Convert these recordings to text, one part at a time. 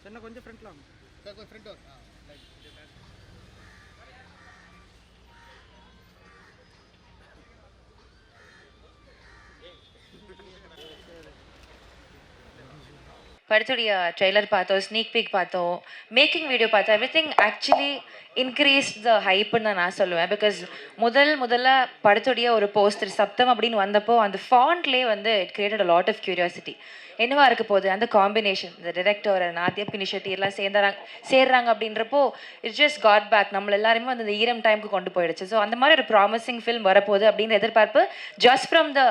என்ன கொஞ்சம் ஃப்ரண்ட்ல வாங்க சார் கொஞ்சம் ஃப்ரண்ட் வாங்க. படத்துடைய ட்ரெய்லர் பார்த்தோம், ஸ்னீக் பீக் பார்த்தோம், மேக்கிங் வீடியோ பார்த்தோம். எவ்ரிதிங் ஆக்சுவலி இன்க்ரீஸ் த ஹைப்புன்னு தான் நான் சொல்லுவேன். பிகாஸ் முதல்ல படத்துடைய ஒரு போஸ்டர் சப்தம் அப்படின்னு வந்தப்போ அந்த ஃபாண்ட்லேயே வந்து it created a lot of curiosity. என்னவா இருக்க போகுது அந்த காம்பினேஷன், இந்த டிரெக்டர் நாத்யா பினிஷெட்டி எல்லாம் சேர்றாங்க அப்படின்றப்போ இட்ஸ் ஜஸ்ட் காட் பேக். நம்மள எல்லாருமே வந்து இந்த ஈரம் டைமுக்கு கொண்டு போயிடுச்சு. ஸோ அந்த மாதிரி ஒரு ப்ராமிசிங் ஃபில்ம் வரப்போகுது அப்படின்ற எதிர்பார்ப்பு ஜஸ்ட் ஃப்ரம் த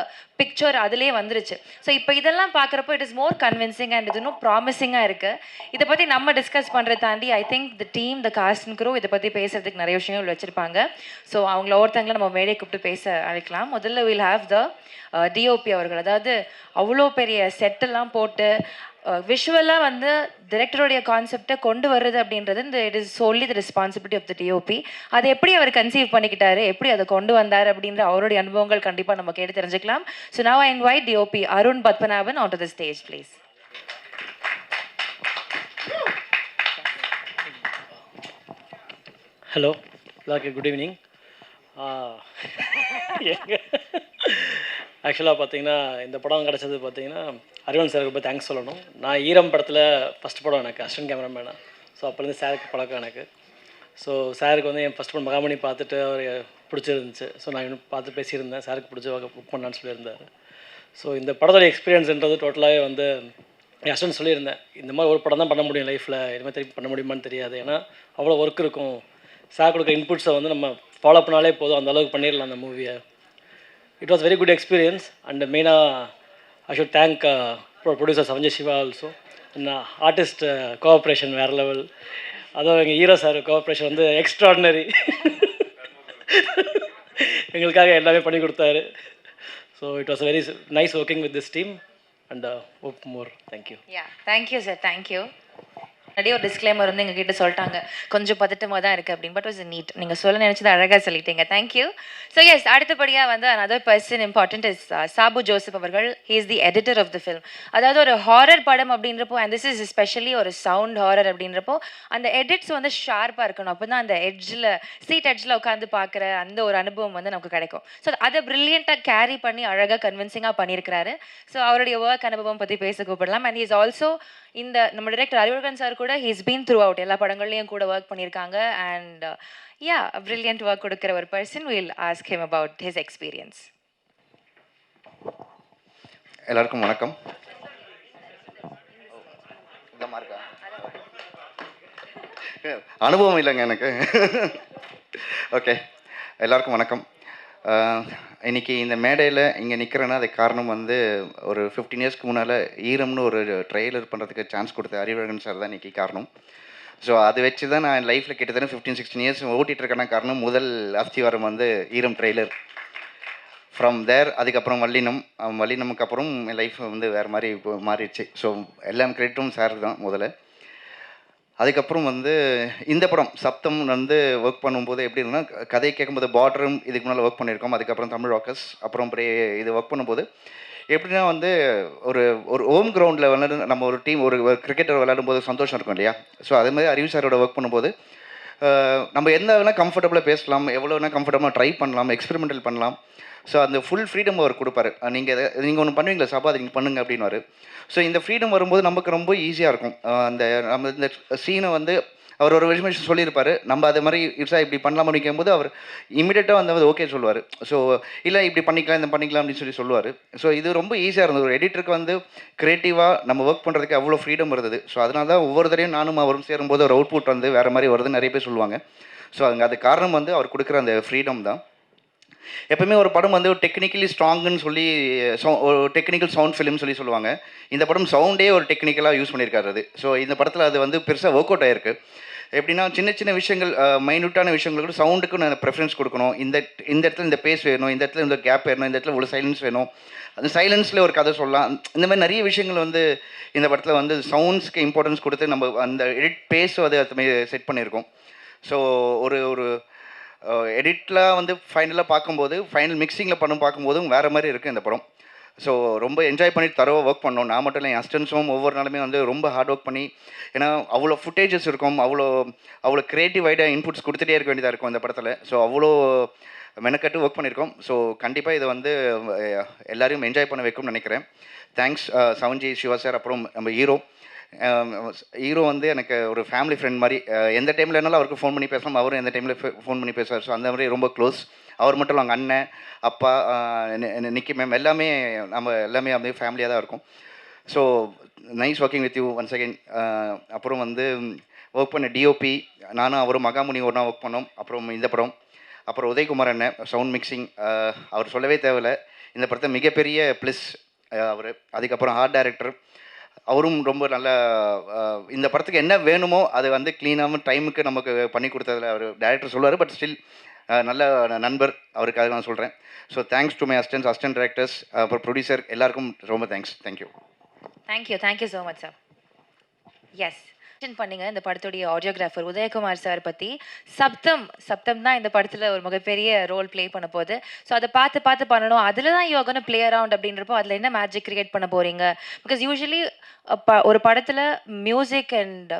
பிக்சர் அதுலேயே வந்துருச்சு. ஸோ இப்போ இதெல்லாம் பார்க்குறப்போ it is more convincing and இது இன்னும் ப்ராமிசிங்காக இருக்குது. இதை பற்றி நம்ம டிஸ்கஸ் பண்ணுறதை தாண்டி I think the team the cast and crew இதை பற்றி பேசுறதுக்கு நிறைய விஷயங்கள் வச்சுருப்பாங்க. ஸோ அவங்கள ஒருத்தங்களை நம்ம மேடை கூப்பிட்டு பேச அழைக்கலாம். முதல்ல வில் ஹாவ் த டிஓபி அவர்கள். அதாவது அவ்வளோ பெரிய செட்டெல்லாம் போட்டு விஷுவலாக வந்து டிரெக்டருடைய கான்செப்டை கொண்டு வர்றது அப்படின்றது இந்த it is solely the responsibility of the DOP. அதை எப்படி அவர் கன்சீவ் பண்ணிக்கிட்டாரு, எப்படி அதை கொண்டு வந்தார் அப்படின்ற அவருடைய அனுபவங்கள் கண்டிப்பாக நம்ம கேட்டு தெரிஞ்சுக்கலாம். So now I invite DOP Arun Padmanabhan on to the stage please. Hello எல்லாருக்கும் குட் ஈவினிங். ஆக்சுவலாக பார்த்தீங்கன்னா இந்த படம் கிடச்சது பார்த்தீங்கன்னா அறிவன் சாருக்கு ரொம்ப தேங்க்ஸ் சொல்லணும். நான் ஈரம் படத்தில் ஃபஸ்ட் படம் எனக்கு அசிஸ்டன்ட் கேமராமேனாக. ஸோ அப்போலேருந்து சாருக்கு பழக்கம் எனக்கு. ஸோ சாருக்கு வந்து என் ஃபஸ்ட் படம் மகாமணி பார்த்துட்டு அவர் பிடிச்சிருந்துச்சு. ஸோ நான் இன்னும் பார்த்து பேசியிருந்தேன், சாருக்கு பிடிச்ச புக் பண்ணான்னு சொல்லியிருந்தார். ஸோ இந்த படத்தோட எக்ஸ்பீரியன்ஸ்ன்றது டோட்டலாகவே வந்து என் அசிஸ்டன்ட் சொல்லியிருந்தேன், இந்த மாதிரி ஒரு படம் தான் பண்ண முடியும் லைஃப்பில், இனிமேல் திருப்பி பண்ண முடியுமான்னு தெரியாது, ஏன்னா அவ்வளோ ஒர்க் இருக்கும். சார் கொடுக்குற இன்புட்ஸை வந்து நம்ம ஃபாலோ பண்ணாலே போதும், அந்த அளவுக்கு பண்ணிடலாம் அந்த மூவியை. It was very good experience. And மெயினாக I should thank producer Sanjay Siva also. And artist cooperation வேறு லெவல். அதுவும் எங்கள் ஹீரோ சார் கோஆப்ரேஷன் வந்து எக்ஸ்ட்ராடினரி. எங்களுக்காக எல்லாமே பண்ணி கொடுத்தாரு. So it was very nice working with this team and hope more. Thank you. Thank you sir, thank you. நிறைய ஒரு டிஸ்க்ளைமர் வந்து எங்ககிட்ட சொல்லிட்டாங்க, கொஞ்சம் பதட்டமாக தான் இருக்குது அப்படின்னு. பட் வாஸ் நீட், நீங்கள் சொல்ல நினச்சது அழகாக சொல்லிட்டீங்க. தேங்க்யூ. ஸோ எஸ், அடுத்தபடியாக வந்து another person important is Sabu Joseph அவர்கள். he is the editor of the film. அதாவது ஒரு ஹாரர் படம் அப்படின்றப்போ, அண்ட் திஸ் இஸ் எஸ்பெஷலி ஒரு சவுண்ட் ஹாரர் அப்படின்றப்போ அந்த எடிட்ஸ் வந்து ஷார்ப்பாக இருக்கணும். அப்போ தான் அந்த எட்ஜில் சீட் எட்ஜில் உட்காந்து பார்க்குற அந்த ஒரு அனுபவம் வந்து நமக்கு கிடைக்கும். ஸோ அதை ப்ரில்லியண்ட்டாக கேரி பண்ணி அழகாக கன்வின்சிங்காக பண்ணியிருக்கிறாரு. ஸோ அவருடைய ஒர்க் அனுபவம் பற்றி பேச கூப்பிடலாம். அண்ட் இஸ் ஆல்சோ இந்த நம்ம டைரக்டர் அறிவுகன் சார் கூட ஹீஸ் பீன் த்ரூ அவுட் எல்லா படங்கள்லையும் கூட ஒர்க் பண்ணியிருக்காங்க. அண்ட் பிரில்லியன்ட் ஒர்க் கொடுக்குற ஒரு person. Will ask him about his experience. எல்லாருக்கும் வணக்கம். அனுபவம் இல்லைங்க எனக்கு. ஓகே, எல்லாருக்கும் வணக்கம். இன்றைக்கி இந்த மேடையில் இங்கே நிற்கிறேன்னா அதுக்கு காரணம் வந்து ஒரு 15 இயர்ஸ்க்கு முன்னால் ஈரம்னு ஒரு ட்ரெய்லர் பண்ணுறதுக்கு சான்ஸ் கொடுத்த அறிவழகன் சார் தான் இன்றைக்கி காரணம். ஸோ அது வச்சு தான் நான் என் லைஃப்பில் கிட்டத்தட்ட 15-16 இயர்ஸ் ஓட்டிகிட்ருக்கேன்னா காரணம் முதல் அஸ்திவாரம் வந்து ஈரம் ட்ரெய்லர். ஃப்ரம் தேர் அதுக்கப்புறம் வல்லினமுக்கு அப்புறம் என் லைஃப் வந்து வேறு மாதிரி மாறிடுச்சு. ஸோ எல்லாம் கிரெடிட்டும் சார் தான் முதல்ல. அதுக்கப்புறம் வந்து இந்த படம் சப்தம் வந்து ஒர்க் பண்ணும்போது எப்படி இருந்ததுன்னா, கதை கேட்கும்போது பார்டரும் இதுக்கு முன்னால் ஒர்க் பண்ணியிருக்கோம். அதுக்கப்புறம் தமிழ் ராக்கர்ஸ், அப்புறம் இது ஒர்க் பண்ணும்போது எப்படின்னா வந்து ஒரு ஒரு ஹோம் கிரவுண்டில் விளையாடு நம்ம ஒரு டீம் ஒரு கிரிக்கெட்டர் விளையாடும் போது சந்தோஷம் இருக்கும் இல்லையா? ஸோ அதே மாதிரி அறிவு சாரோட ஒர்க் பண்ணும்போது நம்ம எந்த வேணால் கம்ஃபர்டபுளாக பேசலாம், எவ்வளோ வேணால் கம்ஃபர்டபுளாக ட்ரை பண்ணலாம், எக்ஸ்பெரிமெண்டல் பண்ணலாம். ஸோ அந்த ஃபுல் ஃப்ரீடம் அவர் கொடுப்பாரு. நீங்கள் ஒன்று பண்ணுவீங்களா சாப்பா, அது நீங்கள் பண்ணுங்க அப்படின்னுவார். ஸோ இந்த ஃப்ரீடம் வரும்போது நமக்கு ரொம்ப ஈஸியாக இருக்கும். நம்ம இந்த சீனை வந்து அவர் ஒரு விஷயம் சொல்லியிருப்பார், நம்ம அது மாதிரி இப்ஸா இப்படி பண்ணலாம் அப்படிங்கும்போது அவர் இமீடியட்டாக வந்து ஓகே சொல்லுவார். ஸோ இல்லை இப்படி பண்ணிக்கலாம் இந்த பண்ணிக்கலாம் அப்படின்னு சொல்லுவார். ஸோ இது ரொம்ப ஈஸியாக இருந்தது. ஒரு எடிட்டருக்கு வந்து க்ரியேட்டிவாக நம்ம ஒர்க் பண்ணுறதுக்கு அவ்வளோ ஃப்ரீடம் இருந்தது. ஸோ அதனால தான் ஒவ்வொரு தடையும் நானும் அவரும் சேரும்போது ஒரு அவுட்புட் வந்து வேறு மாதிரி வருதுன்னு நிறைய பேர் சொல்லுவாங்க. ஸோ அது காரணம் வந்து அவர் கொடுக்குற அந்த ஃப்ரீடம் தான். எப்பவுமே ஒரு படம் வந்து ஒரு டெக்னிக்கலி ஸ்ட்ராங்குன்னு சொல்லி ஒரு டெக்னிக்கல் சவுண்ட் ஃபிலிம் சொல்லுவாங்க. இந்த படம் சவுண்டே ஒரு டெக்னிக்கலாக யூஸ் பண்ணியிருக்காரு அது. ஸோ இந்த படத்தில் அது வந்து பெருசாக ஒர்க் அவுட் ஆகிருக்கு. எப்படின்னா சின்ன சின்ன விஷயங்கள், மைன்யூட்டான விஷயங்கள் கூட சவுண்டுக்கு நான் ப்ரெஃபரன்ஸ் கொடுக்கணும். இந்த இடத்துல இந்த பேஸ் வேணும், இந்த இடத்துல இந்த கேப் வேணும், இந்த இடத்துல இவ்வளோ சைலன்ஸ் வேணும், அந்த சைலன்ஸில் ஒரு கதை சொல்லலாம். இந்த மாதிரி நிறைய விஷயங்கள் வந்து இந்த படத்தில் வந்து சவுண்ட்ஸ்க்கு இம்பார்ட்டன்ஸ் கொடுத்து நம்ம அந்த எடிட் பேஸும் அது செட் பண்ணியிருக்கோம். ஸோ ஒரு ஒரு எடிட்டில் வந்து ஃபைனலாக பார்க்கும்போது, ஃபைனல் மிக்சிங்கில் பார்க்கும்போதும் வேறு மாதிரி இருக்குது இந்த படம். ஸோ ரொம்ப என்ஜாய் பண்ணி தரவாக ஒர்க் பண்ணோம். நான் மட்டும் இல்லை, என் அசிஸ்டன்ஸும் ஒவ்வொரு நாளுமே வந்து ரொம்ப ஹார்ட் ஒர்க் பண்ணி, ஏன்னா அவ்வளோ ஃபுட்டேஜஸ் இருக்கும், அவ்வளோ அவ்வளோ கிரியேட்டிவ் ஐடியா இன்புட்ஸ் கொடுத்துட்டே இருக்க வேண்டியதாக இருக்கும் இந்த படத்தில். ஸோ அவ்வளோ மெனக்கட்டு ஒர்க் பண்ணியிருக்கோம். ஸோ கண்டிப்பாக இதை வந்து எல்லாரையும் என்ஜாய் பண்ண வைக்கும்னு நினைக்கிறேன். தேங்க்ஸ் சவன்ஜி, சிவா சார், அப்புறம் நம்ம ஹீரோ. ஹீரோ வந்து எனக்கு ஒரு ஃபேமிலி ஃப்ரெண்ட் மாதிரி. எந்த டைமில் இருந்தாலும் அவருக்கு ஃபோன் பண்ணி பேசலாம், அவரும் எந்த டைமில் ஃபோன் பண்ணி பேசுவார். ஸோ அந்த மாதிரி ரொம்ப க்ளோஸ். அவர் மட்டும் இல்லை, அவங்க அண்ணன், அப்பா, நிக்கி மேம், எல்லாமே நம்ம எல்லாமே அப்படியே ஃபேமிலியாக தான் இருக்கும். So nice working with you once again. அப்புறம் வந்து ஒர்க் பண்ண டிஓபி, நானும் அவரும் மகாமுனி ஒன்றா ஒர்க் பண்ணோம். அப்புறம் இந்த படம், அப்புறம் உதயகுமார் அண்ணன் சவுண்ட் மிக்சிங், அவர் சொல்லவே தேவையில்லை, இந்த படத்தை மிகப்பெரிய ப்ளஸ் அவர். அதுக்கப்புறம் ஆர்ட் டைரக்டர், அவரும் ரொம்ப நல்ல இந்த படத்துக்கு என்ன வேணுமோ அதை வந்து க்ளீனாகவும் டைமுக்கு நமக்கு பண்ணி கொடுத்ததில் அவர் டைரக்டர் சொல்லுவார். பட் ஸ்டில் நல்ல நண்பர், அவருக்காக நான் சொல்கிறேன். So thanks to my assistant directors, அப்புறம் ப்ரொடியூசர், எல்லாருக்கும் ரொம்ப thanks. Thank you. Thank you so much sir. Yes, பண்ணீங்க இந்த படத்துடைய ஆடியோகிராஃபர் உதயகுமார் சார் பற்றி. சப்தம் தான் இந்த படத்தில் ஒரு மிகப்பெரிய ரோல் ப்ளே பண்ண போகுது. ஸோ அதை பார்த்து பண்ணணும். அதில் தான் you are gonna play around அப்படின்றப்போ அதில் என்ன மேஜிக் கிரியேட் பண்ண போகிறீங்க? பிகாஸ் யூஸ்வலி ஒரு படத்தில் மியூசிக் அண்ட்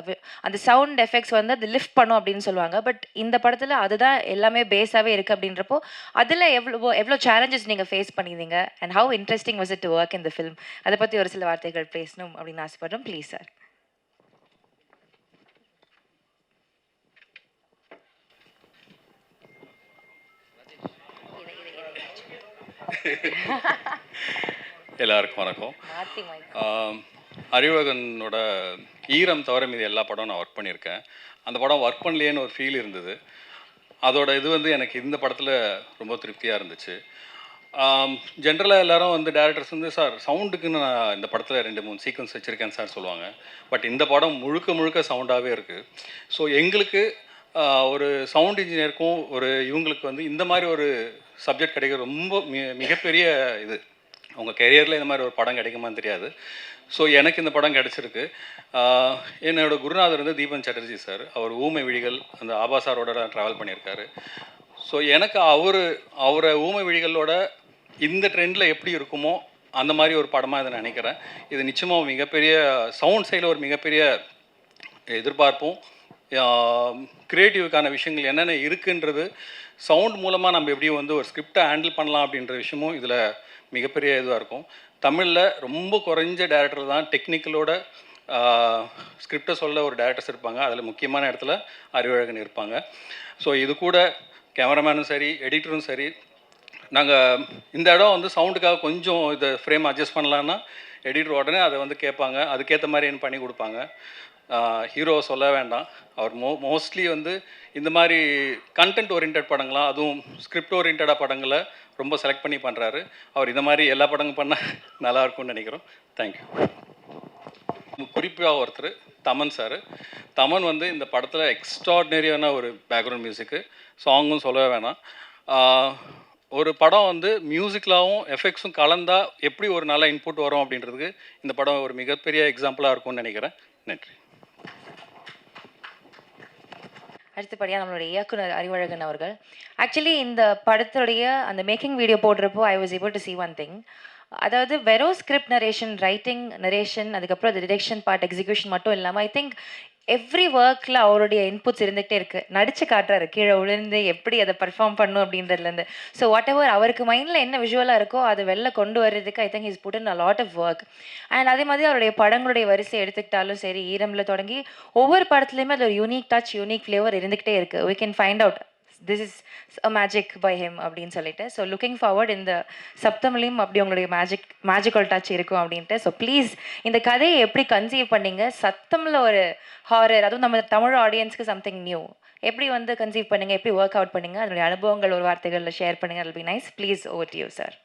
அந்த சவுண்ட் எஃபெக்ட்ஸ் வந்து அது லிஃப்ட் பண்ணும் அப்படின்னு சொல்லுவாங்க. பட் இந்த படத்தில் அதுதான் எல்லாமே பேஸாகவே இருக்குது அப்படின்றப்போ அதில் எவ்வளோ சேலஞ்சஸ் நீங்கள் ஃபேஸ் பண்ணியிருந்தீங்க and how interesting was it to work in the film? அதை பற்றி ஒரு சில வார்த்தைகள் பேசணும் அப்படின்னு ஆசைப்படுறோம். Please sir. எல்லாருக்கும் வணக்கம். அறிவழகனோட ஈரம் தவிர மீது எல்லா படம் நான் ஒர்க் பண்ணியிருக்கேன். அந்த படம் ஒர்க் பண்ணலையேன்னு ஒரு ஃபீல் இருந்தது. அதோட இது வந்து எனக்கு இந்த படத்தில் ரொம்ப திருப்தியாக இருந்துச்சு. ஜென்ரலாக எல்லாரும் வந்து டேரக்டர்ஸ் வந்து சார் சவுண்டுக்குன்னு நான் இந்த படத்தில் 2-3 சீக்வன்ஸ் வச்சுருக்கேன் சார் சொல்லுவாங்க. பட் இந்த படம் முழுக்க சவுண்டாகவே இருக்குது. ஸோ எங்களுக்கு ஒரு சவுண்ட் இன்ஜினியருக்கும் ஒரு இவங்களுக்கு வந்து இந்த மாதிரி ஒரு சப்ஜெக்ட் கிடைக்க ரொம்ப மிகப்பெரிய இது. உங்கள் கெரியரில் இந்த மாதிரி ஒரு படம் கிடைக்குமான்னு தெரியாது. ஸோ எனக்கு இந்த படம் கிடச்சிருக்கு. என்னோடய குருநாதர் வந்து தீபன் சட்டர்ஜி சார். அவர் ஊமை விழிகள் அந்த ஆபா சாரோட ட்ராவல் பண்ணியிருக்காரு. ஸோ எனக்கு அவரை ஊமை விழிகளோட இந்த ட்ரெண்டில் எப்படி இருக்குமோ அந்த மாதிரி ஒரு படமாக இதை நினைக்கிறேன். இது நிச்சயமாக மிகப்பெரிய சவுண்ட் சைடில் ஒரு மிகப்பெரிய எதிர்பார்ப்பும், க்ரியேட்டிவுக்கான விஷயங்கள் என்னென்ன இருக்குன்றது, சவுண்ட் மூலமாக நம்ம எப்படி வந்து ஒரு ஸ்கிரிப்டை ஹேண்டில் பண்ணலாம் அப்படின்ற விஷயமும் இதில் மிகப்பெரிய இதுவாக இருக்கும். தமிழில் ரொம்ப குறைஞ்ச டேரக்டர் தான் டெக்னிக்கலோட ஸ்கிரிப்டை சொல்ல ஒரு டேரக்டர்ஸ் இருப்பாங்க. அதில் முக்கியமான இடத்துல அறிவழகன் இருப்பாங்க. ஸோ இது கூட கேமராமேனும் சரி, எடிட்டரும் சரி, நாங்கள் இந்த இடம் வந்து சவுண்டுக்காக கொஞ்சம் இதை ஃப்ரேம் அட்ஜஸ்ட் பண்ணலான்னா எடிட்டர் உடனே அதை வந்து கேட்பாங்க. அதுக்கேற்ற மாதிரி என்ன பண்ணி கொடுப்பாங்க. ஹீரோ சொல்ல வேண்டாம், அவர் மோஸ்ட்லி வந்து இந்த மாதிரி கண்டென்ட் ஓரியன்ட் படங்களாம், அதுவும் ஸ்கிரிப்ட் ஓரியன்டாக படங்களை ரொம்ப செலக்ட் பண்ணி பண்ணுறாரு. அவர் இந்த மாதிரி எல்லா படங்களும் பண்ணால் நல்லாயிருக்கும்னு நினைக்கிறோம். தேங்க்யூ. குறிப்பாக ஒருத்தர் தமன் சார். தமன் வந்து இந்த படத்தில் எக்ஸ்ட்ராடினரியான ஒரு பேக்ரவுண்ட் மியூசிக்கு, சாங்கும் சொல்லவே வேணாம். ஒரு படம் வந்து மியூசிக்கலாகவும் எஃபெக்ட்ஸும் கலந்தால் எப்படி ஒரு நல்ல இன்புட் வரும் அப்படின்றதுக்கு இந்த படம் ஒரு மிகப்பெரிய எக்ஸாம்பிளாக இருக்கும்னு நினைக்கிறேன். நன்றி. அடுத்தபடியாக நம்மளுடைய இயக்குனர் அறிவழகன் அவர்கள். ஆக்சுவலி இந்த படத்துடைய அந்த மேக்கிங் வீடியோ போடுறப்போ I was able to see one thing. அதாவது வெறும் ஸ்கிரிப்ட் நரேஷன், ரைட்டிங் நரேஷன், அதுக்கப்புறம் அது டிரெக்ஷன் பார்ட், எக்ஸிக்யூஷன் மட்டும் இல்லாமல் ஐ திங்க் எவ்ரி ஒர்க்கில் அவருடைய இன்புட்ஸ் இருந்துகிட்டே இருக்குது. நடிச்சு காட்டுறாரு, கீழே விழுந்து எப்படி அதை பர்ஃபார்ம் பண்ணும் அப்படின்றதுலேருந்து. ஸோ வாட் எவர் அவருக்கு மைண்டில் என்ன விஷுவலாக இருக்கோ அதை வெளில கொண்டு வர்றதுக்கு I think is put in a lot of work. And அதே மாதிரி அவருடைய படங்களுடைய வரிசை எடுத்துக்கிட்டாலும் சரி, ஈரமில் தொடங்கி ஒவ்வொரு படத்துலையுமே அது ஒரு யூனிக் டச், யூனிக் ஃப்ளேவர் இருந்துகிட்டே இருக்குது. we can find out this is a magic by him அப்படின்னு சொல்லிட்டு. ஸோ லுக்கிங் ஃபார்வர்ட் இந்த சப்தம்லையும் அப்படி உங்களுடைய மேஜிக்கல் டச் இருக்கும் அப்படின்ட்டு. ஸோ ப்ளீஸ் இந்த கதையை எப்படி கன்சீவ் பண்ணீங்க? சத்தமில் ஒரு ஹாரர், அதுவும் நம்ம தமிழ் ஆடியன்ஸ்க்கு சம்திங் நியூ, எப்படி வந்து கன்சீவ் பண்ணுங்க, எப்படி ஒர்க் அவுட் பண்ணுங்க, அதனுடைய அனுபவங்கள் ஒரு வார்த்தைகளில் ஷேர் பண்ணுங்க. it'll be nice. Please over to you sir.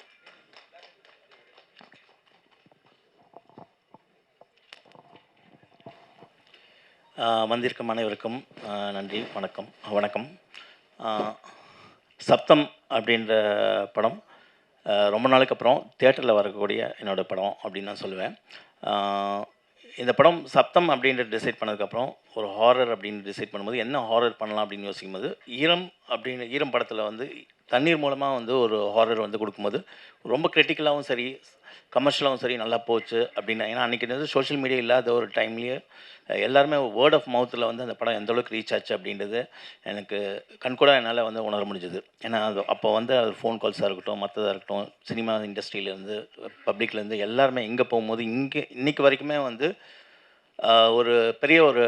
வந்திருக்கும் அனைவருக்கும் நன்றி, வணக்கம். சப்தம் அப்படின்ற படம் ரொம்ப நாளுக்கு அப்புறம் தியேட்டரில் வரக்கூடிய என்னோடய படம் அப்படின்னு நான் சொல்லுவேன். இந்த படம் சப்தம் அப்படின்ற டிசைட் பண்ணதுக்கப்புறம் ஒரு ஹாரர் அப்படின்னு டிசைட் பண்ணும்போது என்ன ஹாரர் பண்ணலாம் அப்படின்னு யோசிக்கும் போது ஈரம் படத்தில் வந்து தண்ணீர் மூலமாக வந்து ஒரு ஹாரர் வந்து கொடுக்கும்போது ரொம்ப கிரிட்டிக்கலாகவும் சரி, கமர்ஷியலாகவும் சரி நல்லா போச்சு அப்படின்னா, ஏன்னா அன்றைக்கி வந்து சோஷியல் மீடியா இல்லாத ஒரு டைம்லேயே எல்லாருமே வேர்ட் ஆஃப் மவுத்தில் வந்து அந்த படம் எந்த அளவுக்கு ரீச் ஆச்சு அப்படின்றது எனக்கு கண்கூட என்னால் வந்து உணர முடிஞ்சுது. ஏன்னா அது அப்போ வந்து அது ஃபோன் கால்ஸாக இருக்கட்டும், மற்றதாக இருக்கட்டும், சினிமா இண்டஸ்ட்ரியிலேருந்து, பப்ளிக்லேருந்து எல்லாருமே எங்கே போகும்போது இன்னைக்கு வரைக்குமே வந்து ஒரு பெரிய ஒரு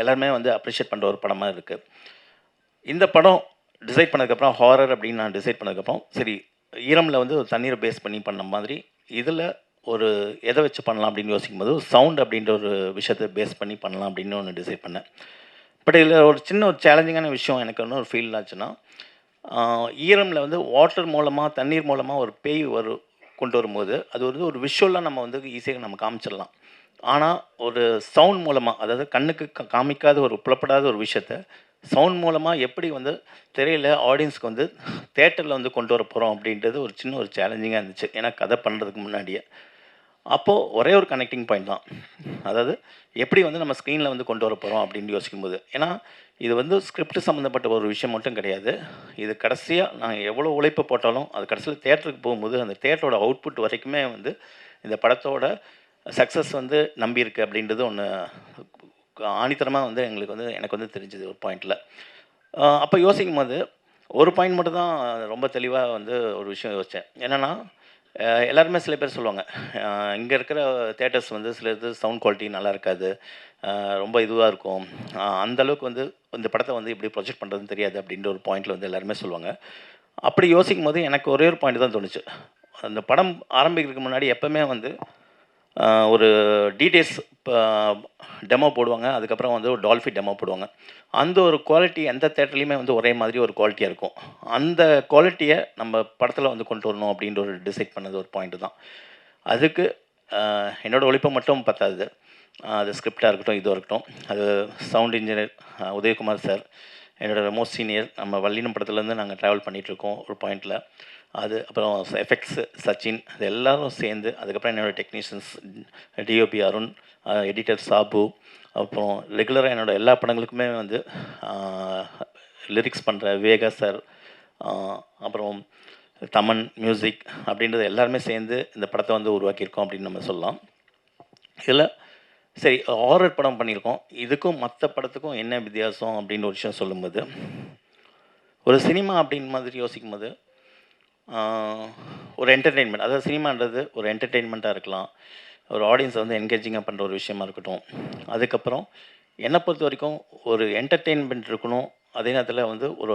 எல்லாருமே வந்து அப்ரிஷியேட் பண்ணுற ஒரு படமாக இருக்குது. இந்த படம் டிசைட் பண்ணதுக்கப்புறம் ஹாரர் அப்படின்னு நான் டிசைட் பண்ணதுக்கப்புறம் சரி, ஈரமில் வந்து ஒரு தண்ணீரை பேஸ் பண்ணி பண்ண மாதிரி இதில் ஒரு எதை வச்சு பண்ணலாம் அப்படின்னு யோசிக்கும்போது சவுண்ட் அப்படின்ற ஒரு விஷயத்தை பேஸ் பண்ணி பண்ணலாம் அப்படின்னு ஒன்று டிசைட் பண்ணேன். பட் இதில் ஒரு சின்ன ஒரு சேலஞ்சிங்கான விஷயம் எனக்கு ஒன்று ஒரு ஃபீல் ஆச்சுன்னா, ஈரமில் வந்து வாட்டர் மூலமாக தண்ணீர் மூலமாக ஒரு பேய் கொண்டு வரும்போது அது வந்து ஒரு விஷுவலாக நம்ம வந்து ஈஸியாக நம்ம காமிச்சிடலாம். ஆனால் ஒரு சவுண்ட் மூலமாக, அதாவது கண்ணுக்கு காமிக்காத ஒரு புலப்படாத ஒரு விஷயத்த சவுண்ட் மூலமாக எப்படி வந்து திரையில் ஆடியன்ஸ்க்கு வந்து தேட்டரில் வந்து கொண்டு வர போகிறோம் அப்படின்றது ஒரு சின்ன ஒரு சேலஞ்சிங்காக இருந்துச்சு. ஏன்னா கதை பண்ணுறதுக்கு முன்னாடியே அப்போது ஒரே ஒரு கனெக்டிங் பாயிண்ட் தான், அதாவது எப்படி வந்து நம்ம ஸ்க்ரீனில் வந்து கொண்டு வர போகிறோம் அப்படின்னு யோசிக்கும்போது. ஏன்னா இது வந்து ஸ்கிரிப்ட் சம்மந்தப்பட்ட ஒரு விஷயம் மட்டும் கிடையாது. இது கடைசியாக நான் எவ்வளோ உழைப்பு போட்டாலும் அது கடைசியில் தேட்டருக்கு போகும்போது அந்த தேட்டரோட அவுட்புட் வரைக்குமே வந்து இந்த படத்தோட சக்ஸஸ் வந்து நம்பியிருக்கு அப்படின்றது ஒன்று ஆணித்தரமாக வந்து எனக்கு வந்து தெரிஞ்சுது ஒரு பாயிண்டில். அப்போ யோசிக்கும் போது ஒரு பாயிண்ட் மட்டும் தான் ரொம்ப தெளிவாக வந்து ஒரு விஷயம் யோசித்தேன். என்னென்னா எல்லாருமே சில பேர் சொல்லுவாங்க, இங்கே இருக்கிற தேட்டர்ஸ் வந்து சில இது சவுண்ட் குவாலிட்டி நல்லா இருக்காது, ரொம்ப இதுவாக இருக்கும், அந்தளவுக்கு வந்து இந்த படத்தை வந்து இப்படி ப்ரொஜெக்ட் பண்ணுறதுன்னு தெரியாது அப்படின்ற ஒரு பாயிண்டில் வந்து எல்லாருமே சொல்லுவாங்க. அப்படி யோசிக்கும் போது எனக்கு ஒரே ஒரு பாயிண்ட் தான் தோணுச்சு. அந்த படம் ஆரம்பிக்கிறதுக்கு முன்னாடி எப்போவுமே வந்து ஒரு டீடைல்ஸ் டெமோ போடுவாங்க, அதுக்கப்புறம் வந்து ஒரு டால்ஃபி டெமோ போடுவாங்க. அந்த ஒரு குவாலிட்டி எந்த தேட்டர்லேயுமே வந்து ஒரே மாதிரி ஒரு குவாலிட்டியாக இருக்கும். அந்த குவாலிட்டியை நம்ம படத்தில் வந்து கொண்டு வரணும் அப்படின்ற ஒரு டிசைட் பண்ணது ஒரு பாயிண்ட்டு தான். அதுக்கு என்னோடய உழைப்பு மட்டும் பத்தாது. அது ஸ்கிரிப்டாக இருக்கட்டும், இதுவாக இருக்கட்டும், அது சவுண்ட் இன்ஜினியர் உதயகுமார் சார், என்னோடய மோஸ்ட் சீனியர், நம்ம வல்லினம் படத்துலேருந்து நாங்கள் ட்ராவல் பண்ணிகிட்ருக்கோம் ஒரு பாயிண்டில். அது அப்புறம் எஃபெக்ட்ஸு சச்சின், அது எல்லோரும் சேர்ந்து, அதுக்கப்புறம் என்னோடய டெக்னீஷியன்ஸ் டிஓபி அருண், எடிட்டர் சாபு, அப்புறம் ரெகுலராக என்னோடய எல்லா படங்களுக்குமே வந்து லிரிக்ஸ் பண்ணுற வேகா சார், அப்புறம் தமன் மியூசிக் அப்படின்றது எல்லாருமே சேர்ந்து இந்த படத்தை வந்து உருவாக்கியிருக்கோம் அப்படின்னு நம்ம சொல்லலாம். இதில் சரி, ஹாரர் படம் பண்ணியிருக்கோம், இதுக்கும் மற்ற படத்துக்கும் என்ன வித்தியாசம் அப்படின்னு ஒரு விஷயம் சொல்லும்போது, ஒரு சினிமா அப்படின்னு மாதிரி யோசிக்கும்போது ஒரு என்டர்டெயின்மெண்ட், அதாவது சினிமான்றது ஒரு என்டர்டெயின்மெண்ட்டாக இருக்கலாம், ஒரு ஆடியன்ஸை வந்து என்கேஜிங்காக பண்ணுற ஒரு விஷயமா இருக்கட்டும். அதுக்கப்புறம் என்னை பொறுத்த வரைக்கும் ஒரு என்டர்டெயின்மெண்ட் இருக்கணும், அதே நேரத்தில் வந்து ஒரு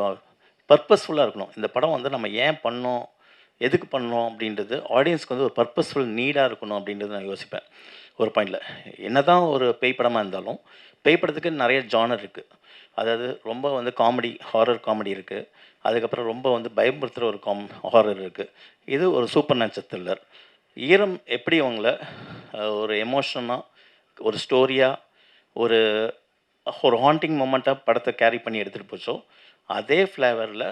பர்பஸ்ஃபுல்லாக இருக்கணும். இந்த படம் வந்து நம்ம ஏன் பண்ணோம், எதுக்கு பண்ணோம் அப்படின்றது ஆடியன்ஸ்க்கு வந்து ஒரு பர்பஸ்ஃபுல் நீடாக இருக்கணும் அப்படின்றது நான் யோசிப்பேன் ஒரு பாயிண்டில். என்ன தான் ஒரு பேய் படமாக இருந்தாலும் பேய் படத்துக்கு நிறைய ஜானர் இருக்குது. அதாவது ரொம்ப வந்து காமெடி, ஹாரர் காமெடி இருக்குது, அதுக்கப்புறம் ரொம்ப வந்து பயமுறுத்துகிற ஒரு ஹாரர் இருக்குது, இது ஒரு சூப்பர் நேச்சர் த்ரில்லர். ஈரம் எப்படி அவங்கள ஒரு எமோஷனாக, ஒரு ஸ்டோரியாக, ஒரு ஒரு ஹாண்டிங் மொமெண்ட்டாக படத்தை கேரி பண்ணி எடுத்துகிட்டு போச்சோ, அதே ஃப்ளேவரில்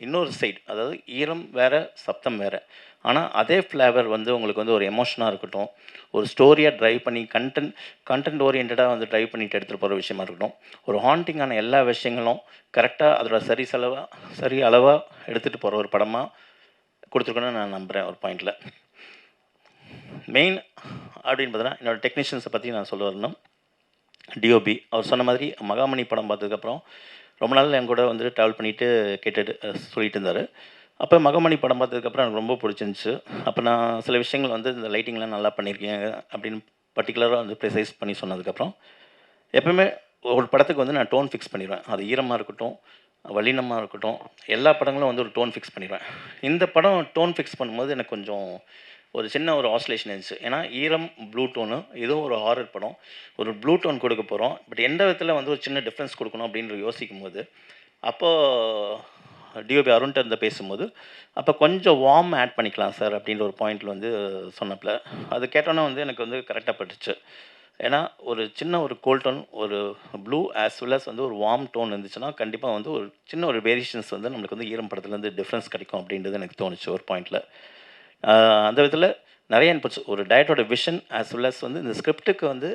இன்னொரு சைடு, அதாவது ஈரம் வேறு, சப்தம் வேறு, ஆனால் அதே ஃப்ளேவர் வந்து உங்களுக்கு வந்து ஒரு எமோஷனாக இருக்கட்டும், ஒரு ஸ்டோரியாக ட்ரைவ் பண்ணி கண்டென்ட் ஓரியன்டாக வந்து ட்ரைவ் பண்ணிட்டு எடுத்துகிட்டு போகிற விஷயமா இருக்கட்டும், ஒரு ஹாண்டிங்கான எல்லா விஷயங்களும் கரெக்டாக அதோட சரி அளவாக எடுத்துகிட்டு போகிற ஒரு படமாக கொடுத்துருக்கணும்னு நான் நம்புகிறேன் ஒரு பாயிண்டில். மெயின் அப்படின்னு பார்த்தீங்கன்னா என்னோடய டெக்னீஷியன்ஸை பற்றி நான் சொல்ல வரணும். டிஓபி அவர் சொன்ன மாதிரி மகாமணி படம் பார்த்ததுக்கப்புறம் ரொம்ப நாள் என் கூட வந்துட்டு ட்ராவல் பண்ணிவிட்டு சொல்லிட்டு இருந்தார். அப்போ மகாமணி படம் பார்த்ததுக்கப்புறம் எனக்கு ரொம்ப பிடிச்சிருந்துச்சு. அப்போ நான் சில விஷயங்கள் வந்து இந்த லைட்டிங்லாம் நல்லா பண்ணியிருக்கீங்க அப்படின்னு பர்டிகுலராக வந்து ப்ரிசைஸ் பண்ணி சொன்னதுக்கப்புறம், எப்போவுமே ஒரு படத்துக்கு வந்து நான் டோன் ஃபிக்ஸ் பண்ணிடுவேன். அது ஈரமாக இருக்கட்டும், வல்லினமாக இருக்கட்டும், எல்லா படங்களும் வந்து ஒரு டோன் ஃபிக்ஸ் பண்ணிடுவேன். இந்த படம் டோன் ஃபிக்ஸ் பண்ணும்போது எனக்கு கொஞ்சம் ஒரு சின்ன ஒரு ஆஸ்லேஷன் இருந்துச்சு. ஏன்னா ஈரம் ப்ளூ டோனு, இதுவும் ஒரு ஹாரர் படம், ஒரு ப்ளூ டோன் கொடுக்க போகிறோம், பட் எந்த விதத்தில் வந்து ஒரு சின்ன டிஃப்ரென்ஸ் கொடுக்கணும் அப்படின்ற யோசிக்கும் போது, அப்போது டிஓபி அருண்கிட்ட இருந்து பேசும்போது, அப்போ கொஞ்சம் வார்ம் ஆட் பண்ணிக்கலாம் சார் அப்படின்ற ஒரு பாயிண்டில் வந்து சொன்னப்பில், அது கேட்டோன்னே வந்து எனக்கு வந்து கரெக்டாக பட்டுச்சு. ஏன்னா ஒரு சின்ன ஒரு கோல்ட் டோன், ஒரு ப்ளூ ஆஸ் வெல் அஸ் வந்து ஒரு வார்ம் டோன் இருந்துச்சுன்னா கண்டிப்பாக வந்து ஒரு சின்ன ஒரு வேரியேஷன்ஸ் வந்து நம்மளுக்கு வந்து ஈரம் படத்துலேருந்து டிஃப்ரென்ஸ் கிடைக்கும் அப்படின்றது எனக்கு தோணுச்சு ஒரு பாயிண்டில். அந்த விதத்தில் நிறைய இன்புட்ஸ், ஒரு டைரக்டரோட விஷன் ஆஸ் வெல் அஸ் வந்து இந்த ஸ்கிரிப்டுக்கு வந்து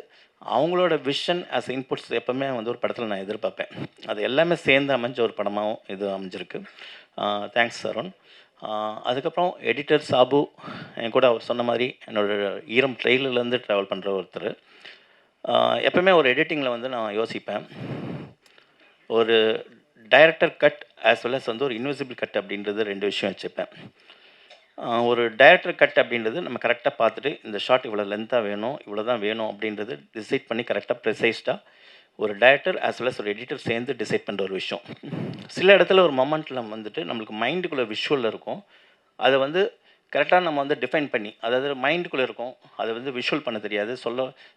அவங்களோட விஷன் ஆஸ் இன்புட்ஸ் எப்போவுமே வந்து ஒரு படத்தில் நான் எதிர்பார்ப்பேன். அது எல்லாமே சேர்ந்து அமைஞ்ச ஒரு படமாகவும் இது அமைஞ்சிருக்கு. தேங்க்ஸ் அருண். அதுக்கப்புறம் எடிட்டர் சாபு, என் கூட அவர் சொன்ன மாதிரி என்னோட ஈரம் ட்ரெயிலர்லேருந்து ட்ராவல் பண்ணுற ஒருத்தர். எப்போவுமே ஒரு எடிட்டிங்கில் வந்து நான் யோசிப்பேன், ஒரு director cut as well as வந்து ஒரு இன்விசிபிள் கட் அப்படின்றது 2 விஷயம் வச்சுப்பேன். ஒரு டைரக்டர் கட் அப்படின்றது நம்ம கரெக்டாக பார்த்துட்டு இந்த ஷாட் இவ்வளோ லென்த்தாக வேணும், இவ்வளோ தான் வேணும் அப்படின்றது டிசைட் பண்ணி கரெக்டாக ப்ரிசைஸ்டாக ஒரு டைரக்டர் ஆஸ் வெல் அஸ் ஒரு எடிட்டர் சேர்ந்து டிசைட் பண்ணுற ஒரு விஷயம். சில இடத்துல ஒரு மொமெண்ட்டில் வந்துட்டு நம்மளுக்கு மைண்டுக்குள்ளே விஷுவல் இருக்கும், அதை வந்து கரெக்டாக நம்ம வந்து டிஃபைன் பண்ணி, அதாவது மைண்டுக்குள்ளே இருக்கும், அதை வந்து விஷுவல் பண்ண தெரியாது,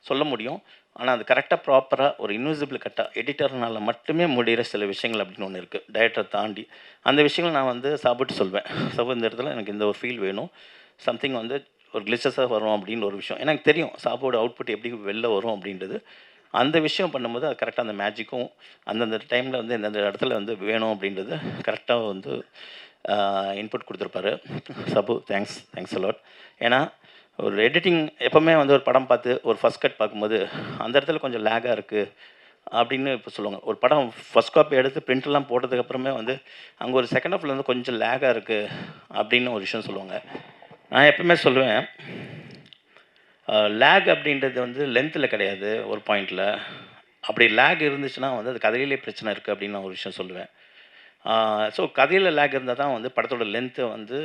சொல்ல முடியும். ஆனால் அது கரெக்டாக ப்ராப்பராக ஒரு இன்விசிபிள் கட்டாக எடிட்டர்னால் மட்டுமே முடிகிற சில விஷயங்கள் அப்படின்னு ஒன்று இருக்குது, டைரக்டரை தாண்டி. அந்த விஷயங்கள் நான் வந்து சாப்பிட்டு சொல்வேன், சாப்பிட்டு இந்த இடத்துல எனக்கு இந்த ஒரு ஃபீல் வேணும், சம்திங் வந்து ஒரு கிளிச்சஸாக வரும் அப்படின்னு ஒரு விஷயம் எனக்கு தெரியும், சாப்போட அவுட்புட் எப்படி வெளில வரும் அப்படின்றது. அந்த விஷயம் பண்ணும்போது அது கரெக்டாக அந்த மேஜிக்கும் அந்தந்த டைமில் வந்து எந்தெந்த இடத்துல வந்து வேணும் அப்படின்றது கரெக்டாக வந்து இன்புட் கொடுத்துருப்பாரு. சபு, தேங்க்ஸ் அலாட். ஏன்னா ஒரு எடிட்டிங் எப்போவுமே வந்து ஒரு படம் பார்த்து ஒரு ஃபஸ்ட் கட் பார்க்கும்போது அந்த இடத்துல கொஞ்சம் லேகாக இருக்குது அப்படின்னு இப்போ சொல்லுவாங்க. ஒரு படம் ஃபஸ்ட் காப்பி எடுத்து பிரிண்ட்லாம் போட்டதுக்கப்புறமே வந்து அங்கே ஒரு செகண்ட் ஹாஃபில் வந்து கொஞ்சம் லேகாக இருக்குது அப்படின்னு ஒரு விஷயம் சொல்லுவாங்க. நான் எப்பவுமே சொல்லுவேன், லேக் அப்படின்றது வந்து லென்த்தில் கிடையாது ஒரு பாயிண்டில். அப்படி லேக் இருந்துச்சுன்னா வந்து அது கதையிலே பிரச்சனை இருக்குது அப்படின்னு நான் ஒரு விஷயம் சொல்லுவேன். ஸோ கதையில் லேக் இருந்தால் தான் வந்து படத்தோட லென்த்தை வந்து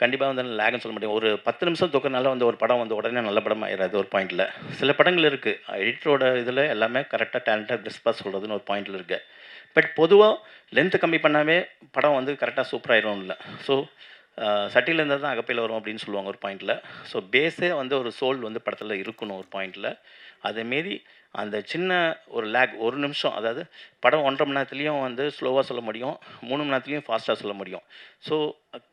கண்டிப்பாக வந்து லேக்னு சொல்ல முடியும். ஒரு 10 நிமிஷம் தூக்கனால வந்து ஒரு படம் வந்து உடனே நல்ல படம் ஆயிடாது ஒரு பாயிண்டில். சில படங்கள் இருக்குது, எடிட்டரோட இதில் எல்லாமே கரெக்டாக டேலண்டாக பெஸ்ட்டாக சொல்கிறதுன்னு ஒரு பாயிண்டில் இருக்குது. பட் பொதுவாக லென்த்து கம்மி பண்ணாவே படம் வந்து கரெக்டாக சூப்பராகிடும் இல்லை. ஸோ சட்டியில் இருந்தால் தான் அகப்பையில் வரும் அப்படின்னு சொல்லுவாங்க ஒரு பாயிண்டில். ஸோ பேஸே வந்து ஒரு சோல் வந்து படத்தில் இருக்கணும் ஒரு பாயிண்டில். அதேமாரி அந்த சின்ன ஒரு லேக் 1 நிமிஷம், அதாவது படம் 1.5 மணி நேரத்துலேயும் வந்து ஸ்லோவாக சொல்ல முடியும், 3 மணி நேரத்துலேயும் ஃபாஸ்ட்டாக சொல்ல முடியும். ஸோ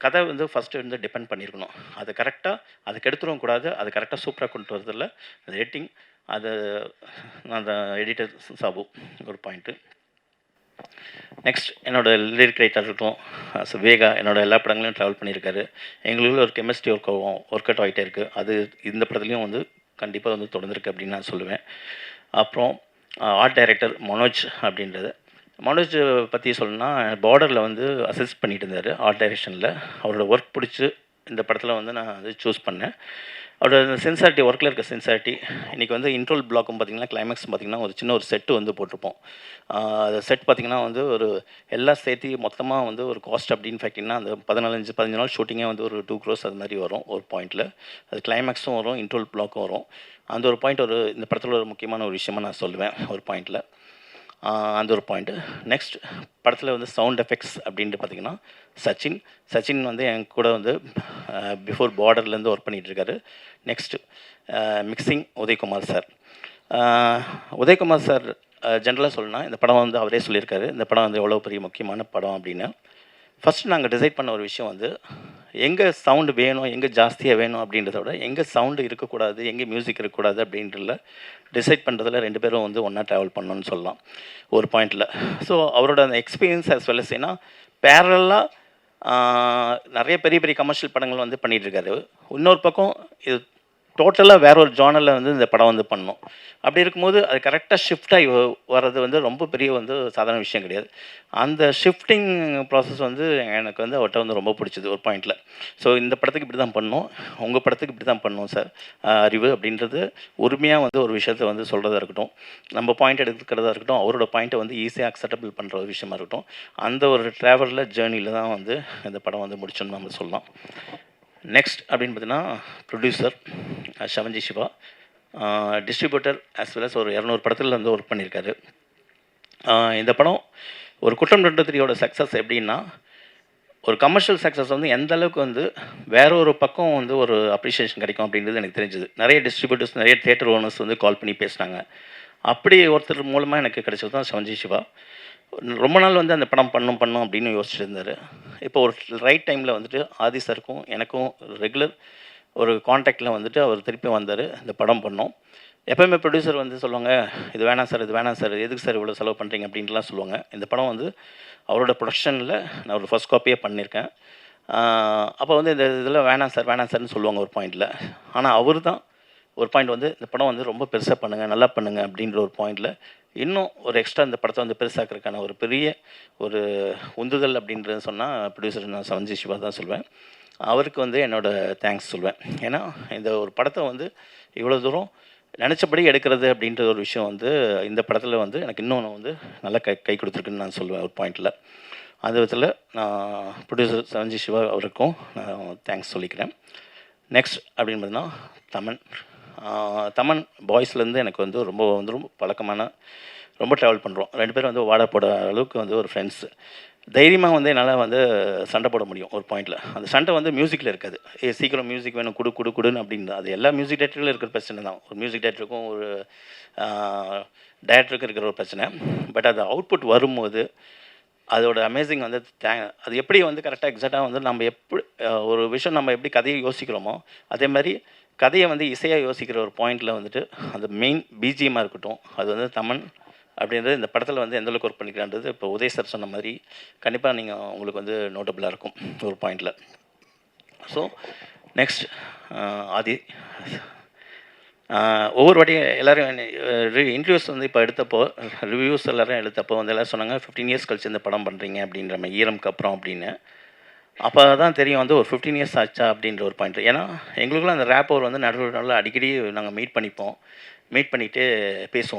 கதை வந்து ஃபஸ்ட்டு வந்து டிபெண்ட் பண்ணியிருக்கணும். அது கரெக்டாக அதுக்கு எடுத்துடவும் கூடாது, அது கரெக்டாக சூப்பராக கொண்டு வரதில்ல அது எடிட்டிங். அது அந்த எடிட்டர் சாபு ஒரு பாயிண்ட்டு. நெக்ஸ்ட் என்னோடய லிரிக் ரைட்டர் இருக்கட்டும், வேகா என்னோடய எல்லா படங்களையும் ட்ராவல் பண்ணியிருக்காரு. எங்களுக்குள்ள ஒரு கெமிஸ்ட்ரி ஒர்க் அவுட் ஆகிட்டே இருக்குது. அது இந்த படத்துலையும் வந்து கண்டிப்பாக வந்து தொடர்ந்துருக்கு அப்படின்னு நான் சொல்லுவேன். அப்புறம் ஆர்ட் டைரக்டர் மனோஜ் அப்படின்றது. மனோஜ் பற்றி சொல்லணும்னா பார்டரில் வந்து அசிஸ்ட் பண்ணிட்டு இருந்தார் ஆர்ட் டைரக்ஷனில். அவரோட ஒர்க் பிடிச்சி இந்த படத்தில் வந்து நான் வந்து சூஸ் பண்ணேன். அவரோட சென்சாரிட்டி, ஒர்க்கில் இருக்க சென்சாரிட்டி. இன்றைக்கி வந்து இன்ட்ரோல் பிளாக்கும் பார்த்திங்கன்னா, கிளைமேக்ஸ் பார்த்திங்கன்னா ஒரு சின்ன ஒரு செட்டு வந்து போட்டிருப்போம். அந்த செட் பார்த்திங்கன்னா வந்து ஒரு எல்லாம் சேர்த்து மொத்தமாக வந்து ஒரு காஸ்ட் அப்படின்னு பார்த்தீங்கன்னா அந்த 15 நாள் ஷூட்டிங்கே வந்து ஒரு 2 crores அது மாதிரி வரும் ஒரு பாயிண்டில். அது கிளைமேக்ஸும் வரும், இன்ட்ரோல் பிளாக்கும் வரும். அந்த ஒரு பாயிண்ட் ஒரு இந்த படத்தில் ஒரு முக்கியமான ஒரு விஷயமாக நான் சொல்லுவேன் ஒரு பாயிண்டில். அந்த ஒரு பாயிண்ட்டு. நெக்ஸ்ட் படத்தில் வந்து சவுண்ட் எஃபெக்ட்ஸ் அப்படின்ட்டு பார்த்திங்கன்னா சச்சின் வந்து என் கூட வந்து பிஃபோர் பார்டர்லேருந்து ஒர்க் பண்ணிகிட்ருக்காரு. Next mixing Udayakumar sir. Udayakumar sir ஜென்ரலாக சொல்லணும்னா இந்த படம் வந்து அவரே சொல்லியிருக்காரு, இந்த படம் வந்து எவ்வளோ பெரிய முக்கியமான படம் அப்படின்னு. ஃபஸ்ட்டு நாங்கள் டிசைட் பண்ண ஒரு விஷயம் வந்து எங்கே சவுண்டு வேணும், எங்கே ஜாஸ்தியாக வேணும் அப்படின்றத விட எங்கே சவுண்டு இருக்கக்கூடாது, எங்கே மியூசிக் இருக்கக்கூடாது அப்படின்றதுல டிசைட் பண்ணுறதுல 2 பேரும் வந்து ஒன்றா ட்ராவல் பண்ணணும்னு சொல்லலாம் ஒரு பாயிண்டில். ஸோ அவரோட அந்த எக்ஸ்பீரியன்ஸ் ஆஸ் வெல் அஸ் ஏன்னா பேரலாக நிறைய பெரிய பெரிய கமர்ஷியல் படங்கள் வந்து பண்ணிகிட்ருக்காரு. இன்னொரு பக்கம் இது டோட்டலாக வேற ஒரு ஜானரில் வந்து இந்த படம் வந்து பண்ணணும். அப்படி இருக்கும்போது அது கரெக்டாக ஷிஃப்ட் ஆகி வர்றது வந்து ரொம்ப பெரிய வந்து சாதாரண விஷயம் கிடையாது. அந்த ஷிஃப்டிங் ப்ராசஸ் வந்து எனக்கு வந்து அவர்கிட்ட வந்து ரொம்ப பிடிச்சது ஒரு பாயிண்டில். ஸோ இந்த படத்துக்கு இப்படி தான் பண்ணணும், உங்கள் படத்துக்கு இப்படி தான் பண்ணணும் சார் அறிவு அப்படின்றது உரிமையாக வந்து ஒரு விஷயத்தை வந்து சொல்கிறதா இருக்கட்டும், நம்ம பாயிண்ட் எடுக்கிறதா இருக்கட்டும், அவரோட பாயிண்ட்டை வந்து ஈஸியாக அக்செப்டபிள் பண்ணுற ஒரு விஷயமா இருக்கட்டும், அந்த ஒரு ட்ராவலில் ஜேர்னியில் தான் வந்து இந்த படம் வந்து முடிச்சோன்னு நம்ம சொல்லலாம். நெக்ஸ்ட் அப்படின்னு பார்த்தீங்கன்னா ப்ரொடியூசர் ஷவன்ஜி Siva, distributor as well as ஒரு 200 படத்தில் வந்து ஒர்க் பண்ணியிருக்காரு. இந்த படம் ஒரு குற்றம் 23யோட சக்ஸஸ் எப்படின்னா, ஒரு கமர்ஷியல் சக்ஸஸ் வந்து எந்த அளவுக்கு வந்து வேற ஒரு பக்கம் வந்து ஒரு அப்ரிஷியேஷன் கிடைக்கும் அப்படின்றது எனக்கு தெரிஞ்சுது. நிறைய டிஸ்ட்ரிபியூட்டர்ஸ், நிறைய தியேட்டர் ஓனர்ஸ் வந்து கால் பண்ணி பேசினாங்க. அப்படி ஒருத்தர் மூலமாக எனக்கு கிடைச்சது தான் ஷவன்ஜி சிவா. ரொம்ப நாள் வந்து அந்த படம் பண்ணணும் அப்படின்னு யோசிச்சுட்டு இருந்தார். இப்போ ஒரு ரைட் டைமில் வந்துட்டு ஆதி சாருக்கும் எனக்கும் ரெகுலர் ஒரு காண்டாக்டில் வந்துட்டு அவர் திருப்பி வந்தார். இந்த படம் பண்ணோம். எப்போயுமே ப்ரொடியூசர் வந்து சொல்லுவாங்க, இது வேணாம் சார், எதுக்கு சார் இவ்வளோ செலவு பண்ணுறீங்க அப்படின்ட்டுலாம் சொல்லுவாங்க. இந்த படம் வந்து அவரோட ப்ரொடக்ஷனில் நான் ஒரு ஃபர்ஸ்ட் காப்பியே பண்ணியிருக்கேன். அப்போ வந்து இந்த இதில் வேணாம் சார்னு சொல்லுவாங்க ஒரு பாயிண்டில். ஆனால் அவர் தான் ஒரு பாயிண்ட் வந்து இந்த படம் வந்து ரொம்ப பெருசாக பண்ணுங்கள், நல்லா பண்ணுங்கள் அப்படின்ற ஒரு பாயிண்டில் இன்னும் ஒரு எக்ஸ்ட்ரா இந்த படத்தை வந்து பெருசாக்கிறதுக்கான ஒரு பெரிய ஒரு உந்துதல் அப்படின்றது சொன்னால் ப்ரொடியூசர் நான் சஞ்சய் சிவா தான் சொல்வேன். அவருக்கு வந்து என்னோடய தேங்க்ஸ் சொல்வேன். ஏன்னா இந்த ஒரு படத்தை வந்து இவ்வளோ தூரம் நினச்சபடி எடுக்கிறது அப்படின்ற ஒரு விஷயம் வந்து இந்த படத்தில் வந்து எனக்கு இன்னொன்று வந்து நல்லா கை கொடுத்துருக்குன்னு நான் சொல்லுவேன் ஒரு பாயிண்டில். அந்த விதத்தில் நான் ப்ரொடியூசர் சஞ்சய் சிவா அவருக்கும் நான் தேங்க்ஸ் சொல்லிக்கிறேன். நெக்ஸ்ட் அப்படின்னு பார்த்தீங்கன்னா தமன் பாய்ஸ்லேருந்து எனக்கு வந்து ரொம்ப பழக்கமான, ரொம்ப ட்ராவல் பண்ணுறோம். 2 பேரும் வந்து வாடா போட அளவுக்கு வந்து ஒரு ஃப்ரெண்ட்ஸு. தைரியமாக வந்து என்னால் வந்து சண்டை போட முடியும் ஒரு பாயிண்டில். அந்த சண்டை வந்து மியூசிக்கில் இருக்காது. சீக்கிரம் மியூசிக் வேணும் குடுன்னு அப்படின்னு. அது எல்லா மியூசிக் டைரக்டர்லையும் இருக்கிற பிரச்சனை தான். ஒரு மியூசிக் டைரக்டருக்கும் ஒரு டைரக்டருக்கும் இருக்கிற ஒரு பிரச்சனை. பட் அது அவுட்புட் வரும்போது அதோட அமேசிங் வந்து அது எப்படி வந்து கரெக்டாக எக்ஸாக்டாக வந்து நம்ம எப்படி ஒரு விஷயம் நம்ம எப்படி கதையை யோசிக்கிறோமோ அதே மாதிரி கதையை வந்து இசையாக யோசிக்கிற ஒரு பாயிண்டில் வந்துட்டு அந்த மெயின் பிஜிஎம்மாக இருக்கட்டும், அது வந்து தமன் அப்படின்றது இந்த படத்தில் வந்து எந்தளவுக்கு ஒர்க் பண்ணிக்கிறான்றது இப்போ உதய் சார் சொன்ன மாதிரி கண்டிப்பாக உங்களுக்கு வந்து நோட்டபுளாக இருக்கும் ஒரு பாயிண்டில். ஸோ நெக்ஸ்ட் ஆதி ஒவ்வொரு வாட்டியும் எல்லோரும் இன்டர்வியூஸ் வந்து இப்போ எடுத்தப்போ ரிவ்யூஸ் எல்லோரும் எடுத்தப்போ வந்து எல்லோரும் சொன்னாங்க 15 இயர்ஸ் கழிச்சு இந்த படம் பண்ணுறீங்க அப்படின்ற மாதிரி ஈரம்க்கு அப்புறம் அப்படின்னு. அப்போ தான் தெரியும் வந்து ஒரு 15 இயர்ஸ் ஆச்சா அப்படின்ற ஒரு பாயிண்ட். ஏன்னா எங்களுக்குள்ள அந்த ரேப்பர் வந்து நடுவில் அடிக்கடி நாங்கள் மீட் பண்ணிவிட்டு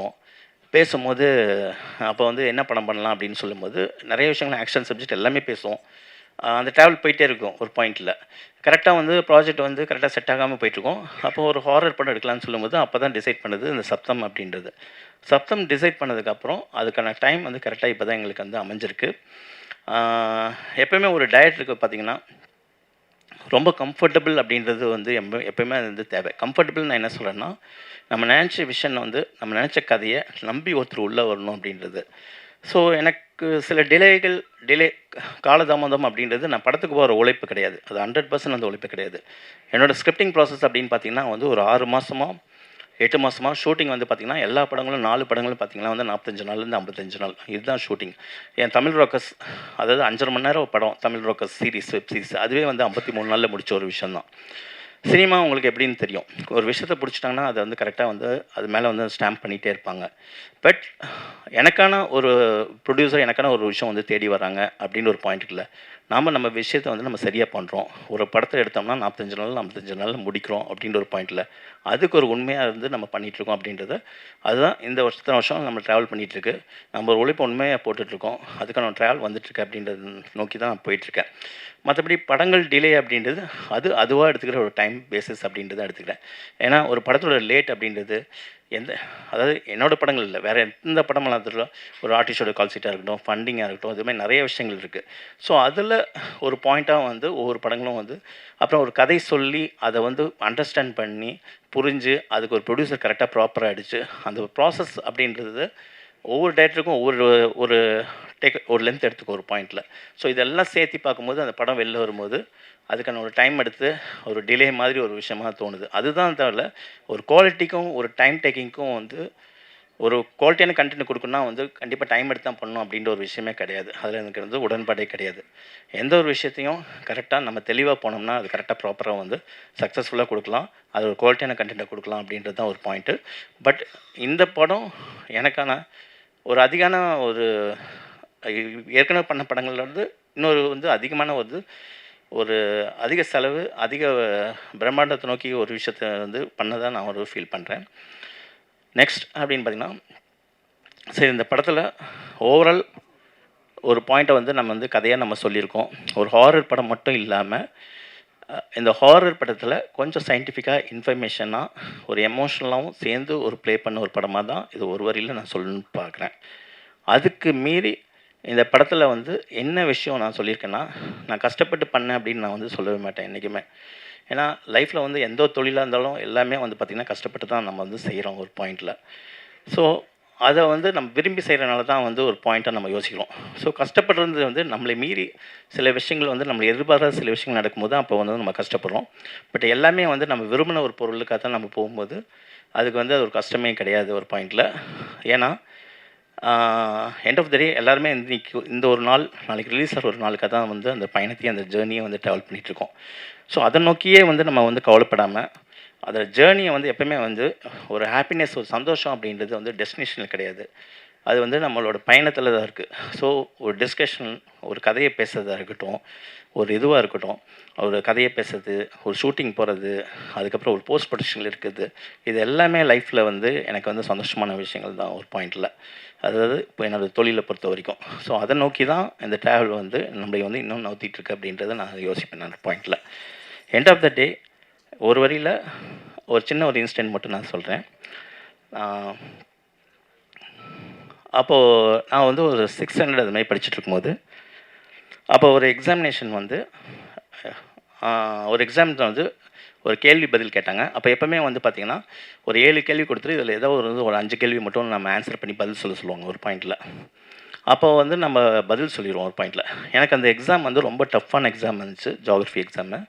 பேசும்போது அப்போ வந்து என்ன படம் பண்ணலாம் அப்படின்னு சொல்லும்போது நிறைய விஷயங்கள் ஆக்ஷன் சப்ஜெக்ட் எல்லாமே பேசுவோம். அந்த ட்ராவல் போயிட்டே இருக்கும் ஒரு பாயிண்டில். கரெக்டாக வந்து ப்ராஜெக்ட் வந்து கரெக்டாக செட் ஆகாமல் போயிட்டுருக்கோம். அப்போது ஒரு ஹாரர் படம் எடுக்கலாம்னு சொல்லும்போது அப்போ தான் டிசைட் பண்ணது இந்த சப்தம் அப்படின்றது. சப்தம் டிசைட் பண்ணதுக்கப்புறம் அதுக்கான டைம் வந்து கரெக்டாக இப்போ தான் எங்களுக்கு வந்து அமைஞ்சிருக்கு. எப்போயுமே ஒரு டைரக்டருக்கு பார்த்திங்கன்னா ரொம்ப கம்ஃபர்டபுள் அப்படின்றது வந்து எப்போயுமே அது வந்து தேவை. கம்ஃபர்டபுள் நான் என்ன சொல்கிறேன்னா, நம்ம நினச்ச விஷன் வந்து நம்ம நினச்ச கதையை நம்பி ஒருத்தர் உள்ளே வரணும் அப்படின்றது. ஸோ எனக்கு சில டிலே காலதாமதம் அப்படின்றது நான் படத்துக்கு போகிற உழைப்பு கிடையாது. அது 100% அந்த உழைப்பு கிடையாது. என்னோடய ஸ்கிரிப்டிங் ப்ராசஸ் அப்படின்னு பார்த்திங்கன்னா வந்து ஒரு 6 மாதமோ 8 மாதமா ஷூட்டிங் வந்து பார்த்திங்கன்னா எல்லா படங்களும் 4 படங்களும் பார்த்திங்கன்னா வந்து 45 நாள்லேருந்து 55 நாள் இதுதான் ஷூட்டிங். என் தமிழ் ராக்கர்ஸ் அதாவது 5.5 மணி நேரம் படம் தமிழ் ராக்கர்ஸ் வெப் சீரிஸ் அதுவே வந்து 53 நாளில் முடித்த ஒரு விஷயந்தான். சினிமா உங்களுக்கு எப்படின்னு தெரியும், ஒரு விஷயத்தை பிடிச்சிட்டாங்கன்னா அதை வந்து கரெக்டாக வந்து அது மேலே வந்து ஸ்டாம்ப் பண்ணிகிட்டே இருப்பாங்க. பட் எனக்கான ஒரு ப்ரொடியூசர் எனக்கான ஒரு விஷயம் வந்து தேடி வராங்க அப்படின்னு ஒரு பாயிண்ட் இல்லை. நம்ம விஷயத்தை வந்து நம்ம சரியாக பண்ணுறோம். ஒரு படத்தை எடுத்தோம்னா 45 நாளில் முடிக்கிறோம் அப்படின்ற ஒரு பாயிண்டில் அதுக்கு ஒரு உண்மையாக இருந்து நம்ம பண்ணிகிட்ருக்கோம் அப்படின்றத அதுதான் இந்த வருஷம் நம்ம ட்ராவல் பண்ணிகிட்ருக்கு. நம்ம ஒரு உழைப்பு உண்மையாக போட்டுட்ருக்கோம். அதுக்கான ட்ராவல் வந்துட்டுருக்கு அப்படின்றத நோக்கி தான் நான் போயிட்டுருக்கேன். மற்றபடி படங்கள் டிலே அப்படின்றது அதுவாக எடுத்துக்கிற ஒரு டைம் பேசிஸ் அப்படின்றத எடுத்துக்கிறேன். ஏன்னா ஒரு படத்தோட லேட் அப்படின்றது அதாவது என்னோடய படங்கள் இல்லை, வேறு எந்த படமெல்லாம் அதில் ஒரு ஆர்டிஸ்டோட கால் சீட்டாக இருக்கட்டும், ஃபண்டிங்காக இருக்கட்டும், அதுமாதிரி நிறைய விஷயங்கள் இருக்குது. ஸோ அதில் ஒரு பாயிண்ட்டாக வந்து ஒவ்வொரு படங்களும் வந்து அப்புறம் ஒரு கதை சொல்லி அதை வந்து அண்டர்ஸ்டாண்ட் பண்ணி புரிஞ்சு அதுக்கு ஒரு ப்ரொடியூசர் கரெக்டாக ப்ராப்பராக அடித்து அந்த ப்ராசஸ் அப்படின்றது ஒவ்வொரு டேரக்டருக்கும் ஒரு லென்த் எடுத்துக்கும் ஒரு பாயிண்டில். ஸோ இதெல்லாம் சேர்த்து பார்க்கும்போது அந்த படம் வெளில வரும்போது அதுக்கான ஒரு டைம் எடுத்து ஒரு டிலே மாதிரி ஒரு விஷயமாக தோணுது. அதுதான் தவிர ஒரு குவாலிட்டிக்கும் ஒரு டைம் டேக்கிங்க்கும் வந்து ஒரு குவாலிட்டியான கண்டென்ட் கொடுக்கணும்னா வந்து கண்டிப்பாக டைம் எடுத்து தான் பண்ணணும் அப்படின்ற ஒரு விஷயமே கிடையாது. அதில் எனக்கு வந்து உடன்பாடே கிடையாது. எந்த ஒரு விஷயத்தையும் கரெக்டாக நம்ம தெளிவாக போனோம்னா அது கரெக்டாக ப்ராப்பராக வந்து சக்ஸஸ்ஃபுல்லாக கொடுக்கலாம், அது ஒரு குவாலிட்டியான கண்டென்ட்டை கொடுக்கலாம் அப்படின்றது தான் ஒரு பாயிண்ட்டு. பட் இந்த படம் எனக்கான ஒரு அதிகான ஒரு ஏற்கனவே பண்ண படங்கள்லேருந்து இன்னொரு வந்து அதிகமான ஒரு அதிக செலவு அதிக பிரம்மாண்டத்தை நோக்கி ஒரு விஷயத்தை வந்து பண்ணதான் நான் ஒரு ஃபீல் பண்ணுறேன். நெக்ஸ்ட் அப்படின்னு பார்த்திங்கன்னா சரி இந்த படத்தில் ஓவரால் ஒரு பாயிண்ட்டை வந்து நம்ம வந்து கதையாக நம்ம சொல்லியிருக்கோம். ஒரு ஹாரர் படம் மட்டும் இல்லாமல் இந்த ஹாரர் படத்தில் கொஞ்சம் சயின்டிஃபிக்காக இன்ஃபர்மேஷனாக ஒரு எமோஷ்னலாகவும் சேர்ந்து ஒரு ப்ளே பண்ண ஒரு படமாக தான் இது ஒரு வரியில் நான் சொல்லணும்னு பார்க்குறேன். அதுக்கு மீறி இந்த படத்தில் வந்து என்ன விஷயம் நான் சொல்லியிருக்கேன்னா, நான் கஷ்டப்பட்டு பண்ணேன் அப்படின்னு நான் வந்து சொல்லவே மாட்டேன் என்றைக்குமே. ஏன்னா லைஃப்பில் வந்து எந்த தொழிலாக இருந்தாலும் எல்லாமே வந்து பார்த்திங்கன்னா கஷ்டப்பட்டு தான் நம்ம வந்து செய்கிறோம் ஒரு பாயிண்டில். ஸோ அதை வந்து நம்ம விரும்பி செய்கிறனால தான் வந்து ஒரு பாயிண்ட்டாக நம்ம யோசிக்கிறோம். ஸோ கஷ்டப்படுறது வந்து நம்மளை மீறி சில விஷயங்கள் வந்து நம்மளை எதிர்பாராத சில விஷயங்கள் நடக்கும்போது அப்போ வந்து நம்ம கஷ்டப்படுறோம். பட் எல்லாமே வந்து நம்ம விரும்பின ஒரு பொருளுக்காக தான் நம்ம போகும்போது அதுக்கு வந்து அது ஒரு கஷ்டமே கிடையாது ஒரு பாயிண்டில். ஏன்னா எண்ட் ஆஃப் த டே எல்லாருமே இந்த ஒரு நாள் நாளைக்கு ரிலீஸ் ஆகிற ஒரு நாளுக்காக தான் வந்து அந்த பயணத்தையும் அந்த ஜேர்னியை வந்து ட்ராவல் பண்ணிகிட்ருக்கோம். ஸோ அதை நோக்கியே வந்து நம்ம வந்து கவலைப்படாமல் அதோட ஜேர்னியை வந்து எப்பவுமே வந்து ஒரு ஹாப்பினஸ், ஒரு சந்தோஷம் அப்படின்றது வந்து டெஸ்டினேஷனில் கிடையாது. அது வந்து நம்மளோட பயணத்தில் தான் இருக்குது. ஸோ ஒரு டிஸ்கஷன், ஒரு கதையை பேசுறதா இருக்கட்டும், ஒரு இதுவாக இருக்கட்டும், ஒரு கதையை பேசுறது, ஒரு ஷூட்டிங் போகிறது, அதுக்கப்புறம் ஒரு போஸ்ட் ப்ரொடக்ஷனில் இருக்குது, இது எல்லாமே லைஃப்பில் வந்து எனக்கு வந்து சந்தோஷமான விஷயங்கள் தான் ஒரு பாயிண்டில். அதாவது இப்போ என்னோட தொழிலை பொறுத்த வரைக்கும். ஸோ அதை நோக்கி தான் இந்த ட்ராவல் வந்து நம்மளை வந்து இன்னும் நவுத்திட்டுருக்கு அப்படின்றத நான் யோசிப்பேன் அந்த பாயிண்டில். எண்ட் ஆஃப் த டே ஒரு வரியில் ஒரு சின்ன ஒரு இன்சிடென்ட் மட்டும் நான் சொல்கிறேன். அப்போது நான் வந்து ஒரு 600 அது மாதிரி படிச்சுட்டு இருக்கும்போது, அப்போ ஒரு எக்ஸாமினேஷன் வந்து ஒரு எக்ஸாமில் வந்து ஒரு கேள்வி பதில் கேட்டாங்க. அப்போ எப்போவுமே வந்து பார்த்திங்கன்னா ஒரு 7 கேள்வி கொடுத்துட்டு இதில் ஏதோ ஒரு 5 கேள்வி மட்டும் நம்ம ஆன்சர் பண்ணி பதில் சொல்லுவாங்க ஒரு பாயிண்டில். அப்போ வந்து நம்ம பதில் சொல்லிடுவோம் ஒரு பாயிண்டில். எனக்கு அந்த எக்ஸாம் வந்து ரொம்ப டஃப்பான எக்ஸாம் இருந்துச்சு, ஜியாகிரஃபி எக்ஸாமு.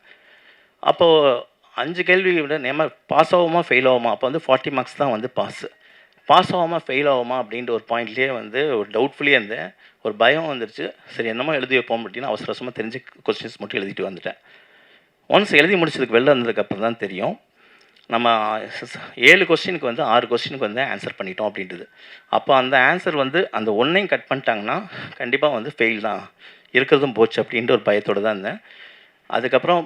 அப்போது 5 கேள்வி விட நம்ம பாஸ் ஆகுமா ஃபெயில் ஆகுமா, அப்போ வந்து 40 மார்க்ஸ் தான் வந்து பாஸ் ஆகாமல் ஃபெயில் ஆகுமா அப்படின்ற ஒரு பாயிண்ட்லேயே வந்து ஒரு டவுட்ஃபுல்லியே இருந்தேன். ஒரு பயம் வந்துருச்சு. சரி என்னமோ எழுதி வைப்போம் அப்படின்னு அவசர அவசரமாக தெரிஞ்ச கொஸ்டின்ஸ் மட்டும் எழுதிட்டு வந்துட்டேன். ஒன்ஸ் எழுதி முடிச்சதுக்கு வெளில வந்ததுக்கப்புறம் தான் தெரியும், நம்ம 7 கொஸ்டினுக்கு வந்து 6 கொஸ்டினுக்கு வந்து ஆன்சர் பண்ணிட்டோம் அப்படின்றது. அப்போ அந்த ஆன்சர் வந்து அந்த ஒன்றையும் கட் பண்ணிட்டாங்கன்னா கண்டிப்பாக வந்து ஃபெயில் தான், இருக்கிறதும் போச்சு அப்படின்ற ஒரு பயத்தோடு தான் இருந்தேன். அதுக்கப்புறம்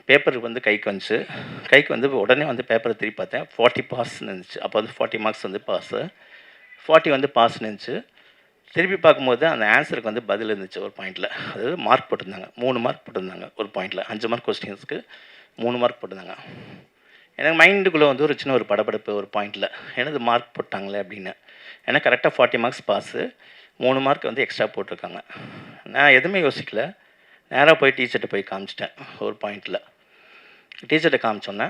பேப்பருக்கு வந்து கைக்கு வந்து உடனே வந்து பேப்பரை திருப்பி பார்த்தேன். 40 பாஸ்ன்னு இருந்துச்சு. அப்போ வந்து 40 மார்க்ஸ் வந்து பாஸு, 40 வந்து பாஸ்ன்னு இருந்துச்சு. திருப்பி பார்க்கும்போது அந்த ஆன்சருக்கு வந்து பதில் இருந்துச்சு ஒரு பாயிண்டில். அதாவது மார்க் போட்டிருந்தாங்க, 3 மார்க் போட்டிருந்தாங்க ஒரு பாயிண்டில். 5 மார்க் கொஸ்டின்ஸ்க்கு 3 மார்க் போட்டிருந்தாங்க. எனக்கு மைண்டுக்குள்ளே வந்து ஒரு சின்ன ஒரு படபடப்பு ஒரு பாயிண்டில், எனது மார்க் போட்டாங்களே அப்படின்னு. ஏன்னா கரெக்டாக 40 மார்க்ஸ் பாஸு, 3 மார்க் வந்து எக்ஸ்ட்ரா போட்டிருக்காங்க. நான் எதுவுமே யோசிக்கல, நேராக போய் டீச்சர்கிட்ட போய் காமிச்சிட்டேன் ஒரு பாயிண்டில். டீச்சர்கிட்ட காமிச்சோன்னே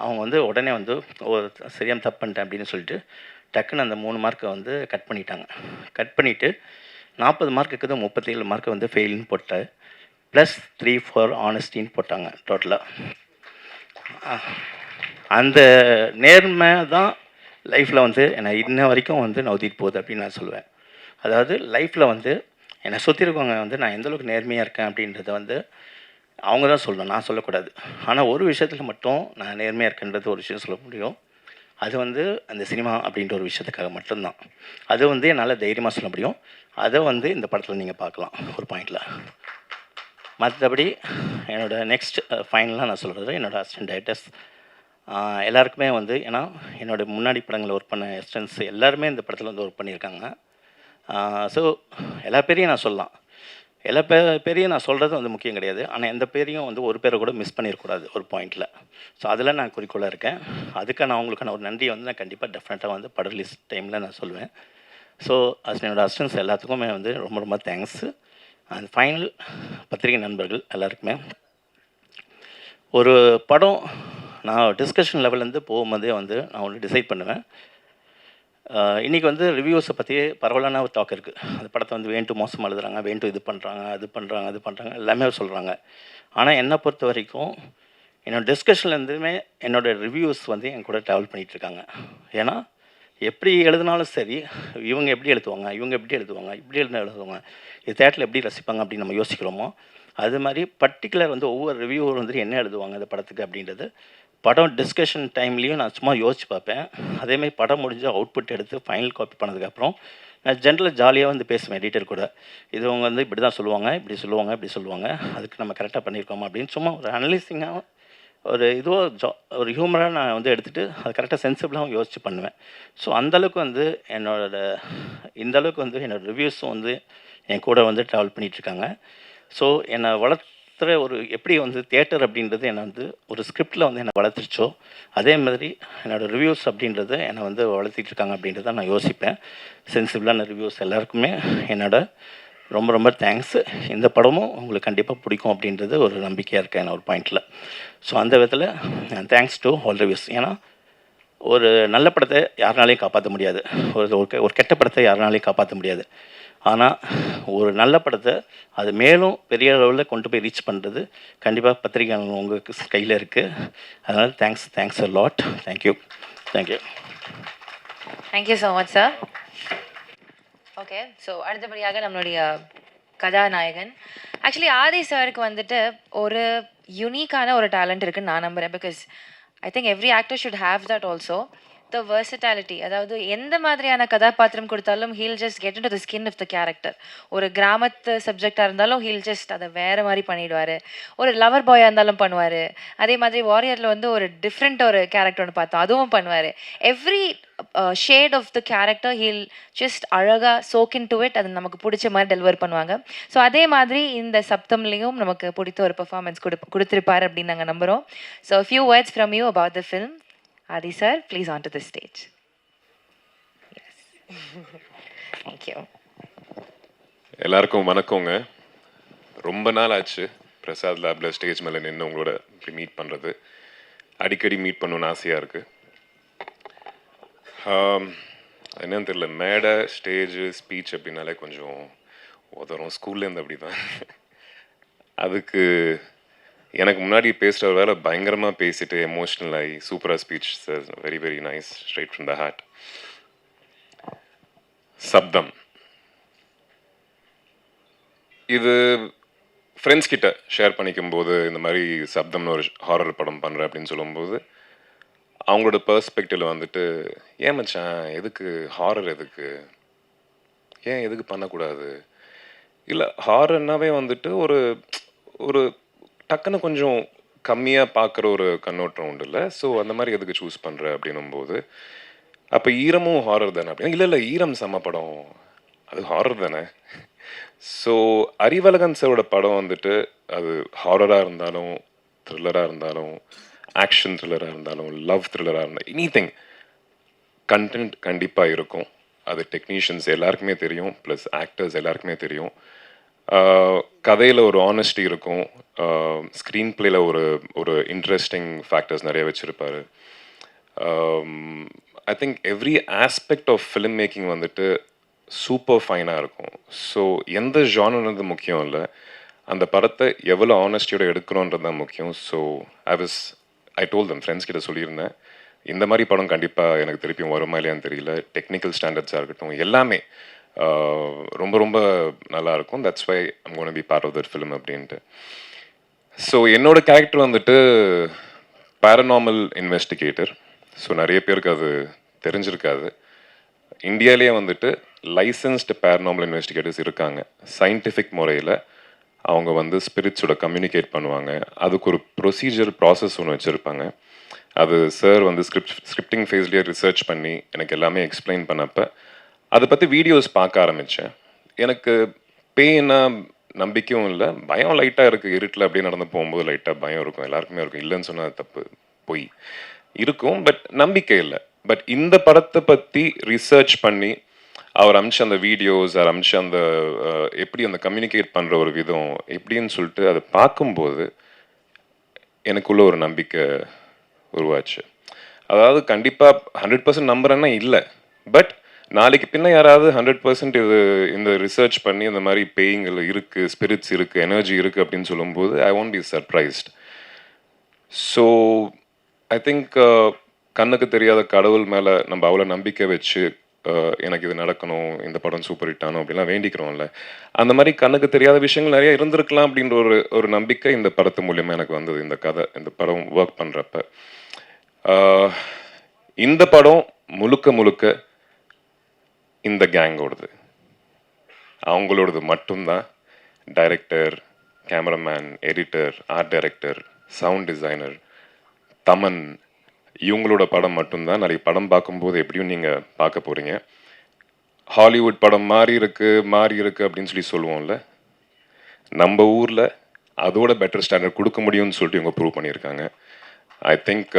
அவங்க வந்து உடனே வந்து சரியாக தப்பு பண்ணிட்டேன் அப்படின்னு சொல்லிட்டு டக்குன்னு அந்த 3 மார்க்கை வந்து கட் பண்ணிட்டாங்க. கட் பண்ணிவிட்டு 40 மார்க் இருக்குது, 37 மார்க்கை வந்து ஃபெயில்னு போட்டேன். +3 ஃபார் ஆனஸ்டின்னு போட்டாங்க டோட்டலாக. அந்த நேர்மை தான் லைஃப்பில் வந்து என்னை இன்ன வரைக்கும் வந்து நவுத்திட்டு போகுது அப்படின்னு நான் சொல்லுவேன். அதாவது லைஃப்பில் வந்து என்னை சுற்றி இருக்கவங்க வந்து நான் எந்தளவுக்கு நேர்மையாக இருக்கேன் அப்படின்றத வந்து அவங்க தான் சொல்லணும், நான் சொல்லக்கூடாது. ஆனால் ஒரு விஷயத்தில் மட்டும் நான் நேர்மையாக இருக்கேன்றது ஒரு விஷயம் சொல்ல முடியும். அது வந்து அந்த சினிமா அப்படின்ற ஒரு விஷயத்துக்காக மட்டும்தான். அது வந்து என்னால் தைரியமாக சொல்ல முடியும். அதை வந்து இந்த படத்தில் நீங்கள் பார்க்கலாம் ஒரு பாயிண்டில். மற்றபடி என்னோடய நெக்ஸ்ட் ஃபைனலாக நான் சொல்கிறது, என்னோடய அசிஸ்டன்ட் டைரக்டர்ஸ் எல்லாருக்குமே வந்து, ஏன்னா என்னோடய முன்னாடி படங்களில் ஒர்க் பண்ண அசிஸ்டன்ட்ஸ் எல்லாருமே இந்த படத்தில் வந்து ஒர்க் பண்ணியிருக்காங்க. ஸோ எல்லா பேரையும் நான் சொல்லலாம். எல்லா பேரையும் நான் சொல்கிறது வந்து முக்கியம் கிடையாது. ஆனால் எந்த பேரையும் வந்து ஒரு பேரை கூட மிஸ் பண்ணிடக்கூடாது ஒரு பாயிண்டில். ஸோ அதில் நான் குறிக்கோளாக இருக்கேன். அதுக்கான அவங்களுக்கான ஒரு நன்றியை வந்து நான் கண்டிப்பாக டெஃபினட்டாக வந்து படம் ரிலீஸ் டைமில் நான் சொல்லுவேன். ஸோ என்னோடய அசிஸ்டன்ஸ் எல்லாத்துக்குமே வந்து ரொம்ப ரொம்ப தேங்க்ஸு. அண்ட் ஃபைனல் பத்திரிகை நண்பர்கள் எல்லாருக்குமே, ஒரு படம் நான் டிஸ்கஷன் லெவல்லேருந்து போகும்போதே வந்து நான் ஒன்று டிசைட் பண்ணுவேன். இன்றைக்கி வந்து ரிவ்யூஸை பற்றி பரவலான ஒரு டாக் இருக்குது. அந்த படத்தை வந்து வேண்டு மோசமாக எழுதுறாங்க, வேண்டு இது பண்ணுறாங்க, அது பண்ணுறாங்க எல்லாமே சொல்கிறாங்க. ஆனால் என்னை பொறுத்த வரைக்கும் என்னோடய டிஸ்கஷன்லேருந்துமே என்னோடய ரிவ்யூஸ் வந்து என் கூட ட்ராவல் பண்ணிகிட்ருக்காங்க. ஏன்னா எப்படி எழுதினாலும் சரி, இவங்க எப்படி எழுதுவாங்க, இவங்க எப்படி எழுதுவாங்க, இப்படி எழுதுவாங்க, இது தேட்டரில் எப்படி ரசிப்பாங்க அப்படின்னு நம்ம யோசிக்கிறோமோ, அது மாதிரி பர்டிகுலர் வந்து ஒவ்வொரு ரிவ்யூவர் வந்து என்ன எழுதுவாங்க இந்த படத்துக்கு அப்படின்றது படம் டிஸ்கஷன் டைம்லேயும் நான் சும்மா யோசிச்சு பார்ப்பேன். அதேமாதிரி படம் முடிஞ்சு அவுட்புட் எடுத்து ஃபைனல் காப்பி பண்ணதுக்கப்புறம் நான் ஜென்ரலாக ஜாலியாக வந்து பேசுவேன் எடிட்டர் கூட. இது அவங்க வந்து இப்படி தான் சொல்லுவாங்க, இப்படி சொல்லுவாங்க, அதுக்கு நம்ம கரெக்டாக பண்ணியிருக்கோமா அப்படின்னு சும்மா ஒரு அனலைசிங்காக ஒரு ஒரு ஹியூமராக நான் வந்து எடுத்துகிட்டு அது கரெக்டாக சென்சிபிளாகவும் யோசித்து பண்ணுவேன். ஸோ அந்தளவுக்கு வந்து இந்தளவுக்கு வந்து என்னோடய ரிவ்யூஸும் வந்து என் கூட வந்து ட்ராவல் பண்ணிகிட்ருக்காங்க. ஸோ என்னை வளர்த்துற ஒரு எப்படி வந்து தியேட்டர் அப்படின்றது என்னை வந்து ஒரு ஸ்கிரிப்டில் வந்து என்னை வளர்த்துருச்சோ, அதே மாதிரி என்னோடய ரிவ்யூஸ் அப்படின்றது என்னை வந்து வளர்த்திட்ருக்காங்க அப்படின்றத நான் யோசிப்பேன். சென்சிபிளான ரிவ்யூஸ் எல்லாருக்குமே என்னோட ரொம்ப ரொம்ப தேங்க்ஸு. இந்த படமும் உங்களுக்கு கண்டிப்பாக பிடிக்கும் அப்படின்றது ஒரு நம்பிக்கையாக இருக்கேன் நான் ஒரு பாயிண்டில். ஸோ அந்த விதத்தில் தேங்க்ஸ் டு ஆல் ரிவ்யூஸ். ஏன்னா ஒரு நல்ல படத்தை யாருனாலையும் காப்பாற்ற முடியாது, ஒரு கெட்ட படத்தை யாருனாலையும் காப்பாற்ற முடியாது. ஆனால் ஒரு நல்ல படத்தை அது மேலும் பெரிய அளவில் கொண்டு போய் ரீச் பண்ணுறது கண்டிப்பாக பத்திரிகை உங்களுக்கு கையில் இருக்குது. அதனால் thanks a lot. Thank you. Thank you so much sir. Okay, so அடுத்தபடியாக நம்மளுடைய கதாநாயகன் ஆக்சுவலி ஆதி சாருக்கு வந்துட்டு ஒரு யூனிக்கான ஒரு டேலண்ட் இருக்குன்னு நான் நம்புகிறேன். Because I think every actor should have that also. The versatility, அதாவது எந்த மாதிரியான கதாபாத்திரம் கொடுத்தாலும் he'll just get in to the skin of the character. ஒரு கிராமத்து சப்ஜெக்டாக இருந்தாலும் ஹீல் ஜஸ்ட் அதை வேறு மாதிரி பண்ணிடுவார். ஒரு லவர் பாயாக இருந்தாலும் பண்ணுவார். அதே மாதிரி வாரியரில் வந்து ஒரு டிஃப்ரெண்ட் ஒரு கேரக்டர் ஒன்று பார்த்தோம், அதுவும் பண்ணுவார். Every shade of the character he'll just அழகாக சோக் இன் டு இட், அது நமக்கு பிடிச்ச மாதிரி டெலிவர் பண்ணுவாங்க. ஸோ அதே மாதிரி இந்த சப்தம்லேயும் நமக்கு பிடித்த ஒரு பெர்ஃபார்மன்ஸ் கொடுத்துருப்பார் அப்படின்னு நாங்கள் நம்புகிறோம். So few words from you about the film. Adi sir, please onto the stage. Yes. Thank you. எல்லாருக்கும் வணக்கங்க. ரொம்ப நாள் ஆச்சு பிரசாத் லேபில் ஸ்டேஜ் மேலே நின்று உங்களோட இப்படி மீட் பண்ணுறது. அடிக்கடி மீட் பண்ணணுன்னு ஆசையாக இருக்குது. என்னன்னு தெரியல, மேடை ஸ்டேஜு ஸ்பீச் அப்படின்னாலே கொஞ்சம் உதறும். ஸ்கூல்லேருந்து அப்படி தான். அதுக்கு எனக்கு முன்னாடி பேசுகிற வேலை பயங்கரமாக பேசிட்டு எமோஷ்னல் ஆகி சூப்பராக speech sir, very very nice, straight from the heart. Sabdham இது ஃப்ரெண்ட்ஸ் கிட்ட ஷேர் பண்ணிக்கும் போது இந்த மாதிரி சப்தம்னு ஒரு ஹாரர் படம் பண்ணுறேன் அப்படின்னு சொல்லும்போது அவங்களோட பெர்ஸ்பெக்டிவில் வந்துட்டு, ஏன் மச்சான் எதுக்கு ஹாரர், எதுக்கு பண்ணக்கூடாது, இல்லை ஹாரர்னாவே வந்துட்டு ஒரு ஒரு டக்குன்னு கொஞ்சம் கம்மியாக பார்க்குற ஒரு கண்ணோட்டம் உண்டு இல்லை. ஸோ அந்த மாதிரி எதுக்கு சூஸ் பண்ணுற அப்படின்னும்போது, அப்போ ஈரமும் ஹாரர் தானே அப்படின்னா, இல்லை ஈரம் செம்ம படம், அது ஹாரர் தானே. ஸோ அறிவழகன் சாரோட படம் வந்துட்டு அது ஹாரராக இருந்தாலும், த்ரில்லராக இருந்தாலும், ஆக்ஷன் த்ரில்லராக இருந்தாலும், லவ் த்ரில்லராக இருந்தாலும், எனிதிங் கண்டென்ட் கண்டிப்பாக இருக்கும். அது டெக்னீஷியன்ஸ் எல்லாருக்குமே தெரியும், ப்ளஸ் ஆக்டர்ஸ் எல்லாருக்குமே தெரியும். கதையில் ஒரு ஆனஸ்டி இருக்கும், ஸ்க்ரீன் பிளேயில் ஒரு இன்ட்ரெஸ்டிங் ஃபேக்டர்ஸ் நிறைய வச்சுருப்பார். I think every aspect of film making வந்துட்டு சூப்பர் ஃபைனாக இருக்கும். ஸோ எந்த ஜானர்ன்றது முக்கியம் இல்லை, அந்த படத்தை எவ்வளோ ஆனஸ்டியோட எடுக்கிறோன்றது தான் முக்கியம். So I told them, friends கிட்ட சொல்லியிருந்தேன், இந்த மாதிரி படம் கண்டிப்பாக எனக்கு திருப்பியும் வருமா இல்லையான்னு தெரியல. டெக்னிக்கல் ஸ்டாண்டர்ட்ஸாக இருக்கட்டும், எல்லாமே ரொம்ப ரொம்ப நல்லாயிருக்கும். That's why I'm gonna be part of that film அப்படின்ட்டு. ஸோ என்னோட கேரக்டர் வந்துட்டு பேரநார்மல் இன்வெஸ்டிகேட்டர். ஸோ நிறைய பேருக்கு அது தெரிஞ்சிருக்காது. இந்தியாவிலேயே வந்துட்டு லைசன்ஸ்டு பேரநார்மல் இன்வெஸ்டிகேட்டர்ஸ் இருக்காங்க. சயின்டிஃபிக் முறையில் அவங்க வந்து ஸ்பிரிட்ஸோட கம்யூனிகேட் பண்ணுவாங்க. அதுக்கு ஒரு ப்ரொசீஜர் ப்ராசஸ் ஒன்று வச்சுருப்பாங்க. அது சார் வந்து ஸ்கிரிப்டிங் ஃபேஸ்லேயே ரிசர்ச் பண்ணி எனக்கு எல்லாமே எக்ஸ்பிளைன் பண்ணப்போ அதை பற்றி வீடியோஸ் பார்க்க ஆரம்பித்தேன். எனக்கு பேய்னா நம்பிக்கையும் இல்லை, பயம் லைட்டாக இருக்குது. இருட்டில் அப்படியே நடந்து போகும்போது லைட்டாக பயம் இருக்கும், எல்லாருக்குமே இருக்கும். இல்லைன்னு சொன்னால் தப்பு, பொய் இருக்கும், பட் நம்பிக்கை இல்லை. பட் இந்த படத்தை பற்றி ரிசர்ச் பண்ணி அவர் அமிச்ச அந்த வீடியோஸ், அவர் அமிச்ச அந்த எப்படி அந்த கம்யூனிகேட் பண்ணுற ஒரு விதம் எப்படின்னு சொல்லிட்டு அதை பார்க்கும்போது எனக்குள்ள ஒரு நம்பிக்கை உருவாச்சு. அதாவது கண்டிப்பாக 100% நம்புறேன்னா இல்லை, பட் நாளைக்கு பின்ன யாராவது 100% இந்த ரிசர்ச் பண்ணி இந்த மாதிரி பேய்கள் இருக்குது, ஸ்பிரிட்ஸ் இருக்குது, எனர்ஜி இருக்குது அப்படின்னு சொல்லும்போது I won't be surprised. So I think கண்ணுக்கு தெரியாத கடவுள் மேலே நம்ம அவ்வளோ நம்பிக்கை வச்சு எனக்கு இது நடக்கணும், இந்த படம் சூப்பர் ஹிட் ஆகணும் அப்படின்லாம் வேண்டிக்கிறோம்ல, அந்த மாதிரி கண்ணுக்கு தெரியாத விஷயங்கள் நிறைய இருந்திருக்கலாம் அப்படின்ற ஒரு நம்பிக்கை இந்த படத்து மூலியமாக எனக்கு வந்தது. இந்த படம் ஒர்க் பண்ணுறப்ப இந்த படம் முழுக்க முழுக்க இந்த கேங்கோடது, அவங்களோடது மட்டும்தான். Director, cameraman, editor, art director, sound designer, Thaman, இவங்களோட படம் மட்டும்தான். நாளைக்கு படம் பார்க்கும்போது எப்படியும் நீங்கள் பார்க்க போகிறீங்க. ஹாலிவுட் படம் மாறி இருக்கு அப்படின்னு சொல்லுவோம்ல, நம்ம ஊரில் அதோட பெட்டர் ஸ்டாண்டர்ட் கொடுக்க முடியும்னு சொல்லிட்டு இவங்க ப்ரூவ் பண்ணியிருக்காங்க. I think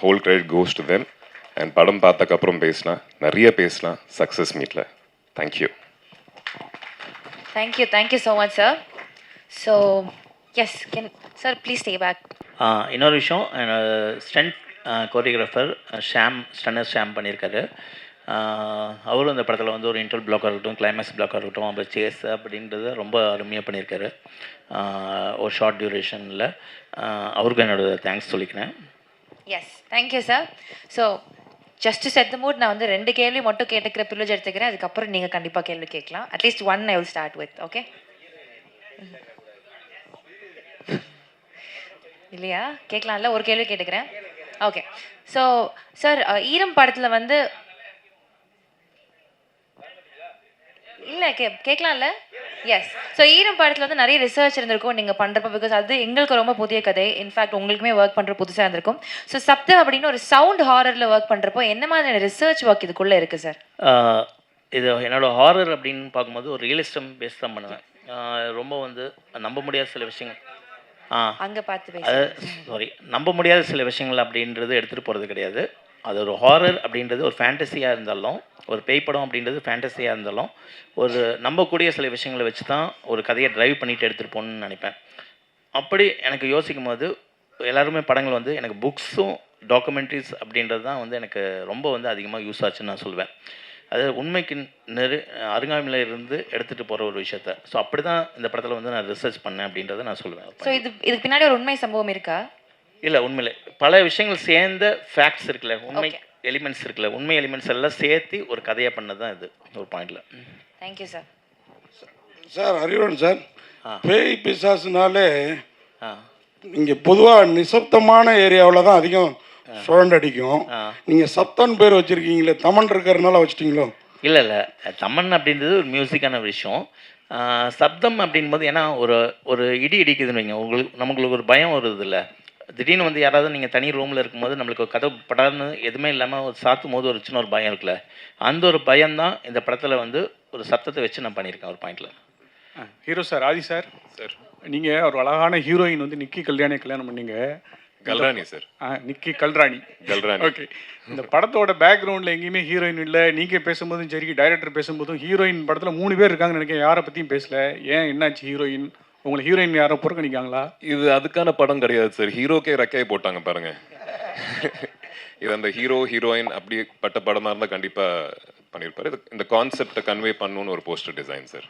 whole credit goes to them. And படம் பார்த்ததுக்கப்புறம் நிறைய பேசலாம் சக்ஸஸ் மீட்டில். Thank you. Thank you so much sir. So yes, sir please stay back. இன்னொரு விஷயம், ஸ்டண்ட் கோரியோகிராஃபர் ஷாம் பண்ணியிருக்காரு. அவரும் இந்த படத்தில் வந்து ஒரு இன்டர்வல் பிளாக்காக இருக்கட்டும், கிளைமேக்ஸ் பிளாக்காக இருக்கட்டும், அப்புறம் சேஸ் அப்படின்றத ரொம்ப அருமையாக பண்ணியிருக்காரு. ஒரு ஷார்ட் டியூரேஷனில் அவருக்கும் என்னோட தேங்க்ஸ் சொல்லிக்கிறேன். Yes, thank you sir. So just to set the mood, நான் வந்து 2 கேள்வி மட்டும் கேட்டுக்கிற ப்ரிவிலேஜ் எடுத்துக்கிறேன். அதுக்கப்புறம் நீங்கள் கண்டிப்பாக கேள்வி கேட்கலாம். At least 1 I will start with. Okay இல்லையா? கேட்கலாம்ல, ஒரு கேள்வி கேட்டுக்கிறேன். ஓகே. ஸோ சார் ஈரம் படத்தில் வந்து இல்லை கேட்கலாம்ல? எஸ். ஸோ ஈரம் படத்தில் வந்து நிறைய ரிசர்ச் இருந்திருக்கும் நீங்கள் பண்ணுறப்ப, பிகாஸ் அது எங்களுக்கு ரொம்ப புதிய கதை. இன்ஃபேக்ட் உங்களுக்குமே ஒர்க் பண்ணுற புதுசாக இருந்திருக்கும். ஸோ சப்தம் அப்படின்னு ஒரு சவுண்ட் ஹாரரில் ஒர்க் பண்ணுறப்போ என்ன மாதிரியான ரிசர்ச் ஒர்க் இதுக்குள்ளே இருக்குது சார்? இது என்னோடய ஹாரர் அப்படின்னு பார்க்கும்போது ஒரு ரியலிஸ்டம் பேஸ் தான் பண்ணுவேன். ரொம்ப வந்து நம்ப முடியாத சில விஷயங்கள் அங்கே பார்த்து அது நம்ப முடியாத சில விஷயங்கள் அப்படின்றது எடுத்துகிட்டு போகிறது கிடையாது. அது ஒரு ஹாரர் அப்படின்றது ஒரு ஃபேண்டஸியாக இருந்தாலும், ஒரு பேய் படம் அப்படின்றது ஃபேண்டஸியாக இருந்தாலும், ஒரு நம்பக்கூடிய சில விஷயங்களை வச்சு தான் ஒரு கதையை ட்ரைவ் பண்ணிட்டு எடுத்துகிட்டு போகணுன்னு நினைப்பேன். அப்படி எனக்கு யோசிக்கும் போது எல்லாருமே படங்கள் வந்து எனக்கு புக்ஸும் டாக்குமெண்ட்ரிஸ் அப்படின்றது தான் வந்து எனக்கு ரொம்ப வந்து அதிகமாக யூஸ் ஆச்சுன்னு நான் சொல்வேன். அது உண்மைக்கு அருங்காமையில் இருந்து எடுத்துகிட்டு போகிற ஒரு விஷயத்த. ஸோ அப்படி தான் இந்த படத்தில் வந்து நான் ரிசர்ச் பண்ணேன் அப்படின்றத நான் சொல்லுவேன். ஸோ இதுக்கு பின்னாடி ஒரு உண்மை சம்பவம் இருக்கா? இல்லை, உண்மையிலே பல விஷயங்கள் சேர்ந்த ஃபேக்ட்ஸ் இருக்குல்ல, உண்மை எலிமெண்ட்ஸ் இருக்குல்ல, உண்மை எலிமெண்ட்ஸ் எல்லாம் சேர்த்து ஒரு கதையாக பண்ணது தான் இது ஒரு பாயிண்டில். Thank you sir. சார் அறிவுடன் சார், பேய் பிசாசுனாலே இங்கே பொதுவாக நிசப்தமான ஏரியாவில் தான் அதிகம் சுழண்டடிக்கும். நீங்கள் சப்தான் பேர் வச்சுருக்கீங்களே, தமன் இருக்கிறதுனால வச்சுட்டிங்களோ? இல்லை இல்லை, தமன் அப்படின்றது ஒரு மியூசிக்கான விஷயம். சப்தம் அப்படின்போது ஏன்னா ஒரு இடி இடிக்குதுன்னு வைங்க, நமக்கு ஒரு பயம் வருது இல்லை. திடீர்னு வந்து யாராவது நீங்கள் தனி ரூமில் இருக்கும்போது நம்மளுக்கு ஒரு கதை படாதுன்னு எதுவுமே இல்லாமல் ஒரு சாத்தும் போது ஒரு சின்ன ஒரு பயம் இருக்குல்ல, அந்த ஒரு பயம்தான் இந்த படத்தில் வந்து ஒரு சப்தத்தை வச்சு நான் பண்ணியிருக்கேன் ஒரு பாயிண்டில். ஹீரோ சார், ஆதி சார், நீங்கள் ஒரு அழகான ஹீரோயின் வந்து நிக்கி கல்யாணி கல்யாணம் பண்ணீங்க. கல்ராணி சார். நிக்கி கல்ராணி. ஓகே. இந்த படத்தோட பேக்ரவுண்டில் எங்கேயுமே ஹீரோயின் இல்லை. நீங்கள் பேசும்போதும் சரி, டைரக்டர் பேசும்போதும் ஹீரோயின் படத்தில் 3 பேர் இருக்காங்கன்னு நினைக்கிறேன். யாரை பற்றியும் பேசல. ஏன், என்னாச்சு? ஹீரோயின் உங்களை ஹீரோயின் யாரோ புறக்கணிக்காங்களா? இது அதுக்கான படம் கிடையாது சார். ஹீரோக்கே ரெக்காய் போட்டாங்க பாருங்க. இது அந்த ஹீரோ ஹீரோயின் அப்படிப்பட்ட படமாக இருந்தால் கண்டிப்பாக பண்ணியிருப்பாரு. இந்த கான்செப்டை கன்வே பண்ணணும்னு ஒரு போஸ்டர் டிசைன் சார்.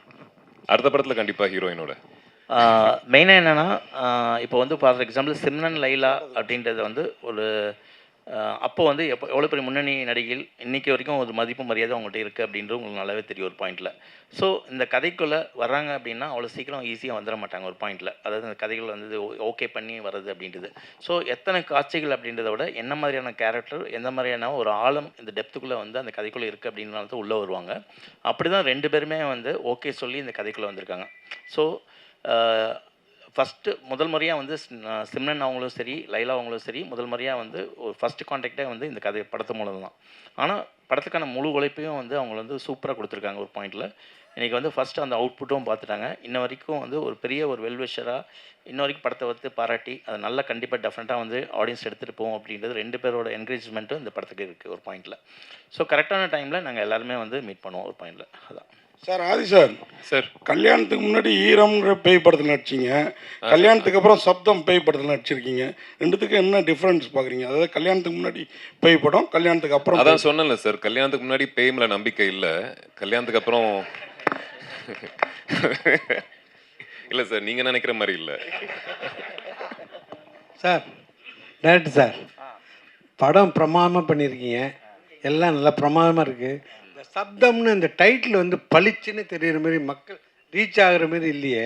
அடுத்த படத்தில் கண்டிப்பாக ஹீரோயினோட மெயினாக என்னென்னா, இப்போ வந்து ஃபார் எக்ஸாம்பிள் சிம்ரன் லைலா அப்படின்றது வந்து ஒரு அப்போ வந்து எவ்வளோ பெரிய முன்னணி நடிகைகள் இன்றைக்கி வரைக்கும் ஒரு மதிப்பு மரியாதை அவங்கள்ட்ட இருக்குது அப்படின்றது உங்களுக்கு நல்லாவே தெரியும் ஒரு பாயிண்டில். ஸோ இந்த கதைக்குள்ளே வர்றாங்க அப்படின்னா அவ்வளோ சீக்கிரம் ஈஸியாக வந்துட மாட்டாங்க ஒரு பாயிண்டில். அதாவது அந்த கதைகள் வந்து ஓகே பண்ணி வர்றது அப்படின்றது. ஸோ எத்தனை காட்சிகள் அப்படின்றத விட என்ன மாதிரியான கேரக்டர், எந்த மாதிரியான ஒரு ஆழம் இந்த டெப்த்துக்குள்ளே வந்து அந்த கதைக்குள்ளே இருக்குது அப்படின்றனால தான் உள்ளே வருவாங்க. அப்படி தான் 2 பேருமே வந்து ஓகே சொல்லி இந்த கதைக்குள்ளே வந்திருக்காங்க. ஸோ ஃபஸ்ட்டு முதல் முறையாக வந்து சிம்ரன் அவங்களும் சரி, லைலா அவங்களும் சரி, முதல் முறையாக வந்து ஒரு ஃபஸ்ட்டு கான்டாக்டே வந்து இந்த கதை படத்து மூலம் தான். ஆனால் படத்துக்கான முழு உழைப்பையும் வந்து அவங்க வந்து சூப்பராக கொடுத்துருக்காங்க ஒரு பாயிண்டில். இன்றைக்கி வந்து ஃபஸ்ட்டு அந்த அவுட்புட்டும் பார்த்துட்டாங்க. இன்ன வரைக்கும் வந்து ஒரு பெரிய ஒரு வெல்விஷராக இன்ன வரைக்கும் படத்தை வந்து பாராட்டி அதை நல்லா கண்டிப்பாக டெஃபினட்டாக வந்து ஆடியன்ஸ் எடுத்துகிட்டு போவோம் அப்படின்றது 2 பேரோட என்கரேஜ்மெண்ட்டும் இந்த படத்துக்கு இருக்குது ஒரு பாயிண்டில். ஸோ கரெக்டான டைமில் நாங்கள் எல்லாருமே வந்து மீட் பண்ணுவோம் ஒரு பாயிண்டில். அதான் சார். ஆதி சார், கல்யாணத்துக்கு முன்னாடி ஈரம்ன்ற பேய் படத்தில் நடிச்சிங்க, கல்யாணத்துக்கு அப்புறம் சப்தம் பேய் படத்தில் நடிச்சிருக்கீங்க. ரெண்டுத்துக்கும் என்ன டிஃப்ரென்ஸ் பார்க்குறீங்க? அதாவது கல்யாணத்துக்கு முன்னாடி பேய் படம், கல்யாணத்துக்கு அப்புறம். அதான் சொன்னேன்ல சார், கல்யாணத்துக்கு முன்னாடி பேய் மேலே நம்பிக்கை இல்லை, கல்யாணத்துக்கு அப்புறம் இல்லை சார், நீங்கள் நினைக்கிற மாதிரி இல்லை சார். டேரக்டர் சார், படம் பிரமாதமாக பண்ணியிருக்கீங்க, எல்லாம் நல்லா பிரமாதமாக இருக்குது. இந்த சப்தம்னு இந்த டைட்டில் வந்து பளிச்சுன்னு தெரிகிற மாதிரி மக்கள் ரீச் ஆகிற மாதிரி இல்லையே.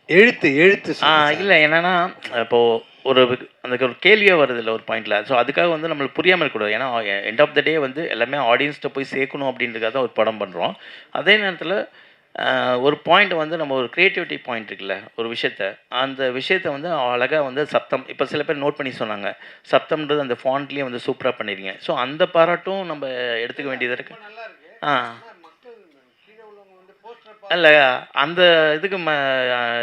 எழுத்து இல்லை, என்னென்னா இப்போது அந்த ஒரு கேள்வியாக வருது இல்லை ஒரு பாயிண்டில். ஸோ அதுக்காக வந்து நம்மளுக்கு புரியாமல் இருக்கக்கூடாது. ஏன்னா எண்ட் ஆஃப் த டே வந்து எல்லாமே ஆடியன்ஸ்கிட்ட போய் சேர்க்கணும் அப்படின்றதுக்காக தான் ஒரு படம் பண்ணுறோம். அதே நேரத்தில் ஒரு பாயிண்ட் வந்து நம்ம ஒரு க்ரியேட்டிவிட்டி பாயிண்ட் இருக்குல்ல ஒரு அந்த விஷயத்தை வந்து அழகாக வந்து சப்தம், இப்போ சில பேர் நோட் பண்ணி சொன்னாங்க, சப்தம்ன்றது அந்த ஃபாண்ட்லேயே வந்து சூப்பராக பண்ணிடுங்க. ஸோ அந்த பாராட்டும் நம்ம எடுத்துக்க வேண்டியது இருக்குது. இல்லை, அந்த இதுக்கு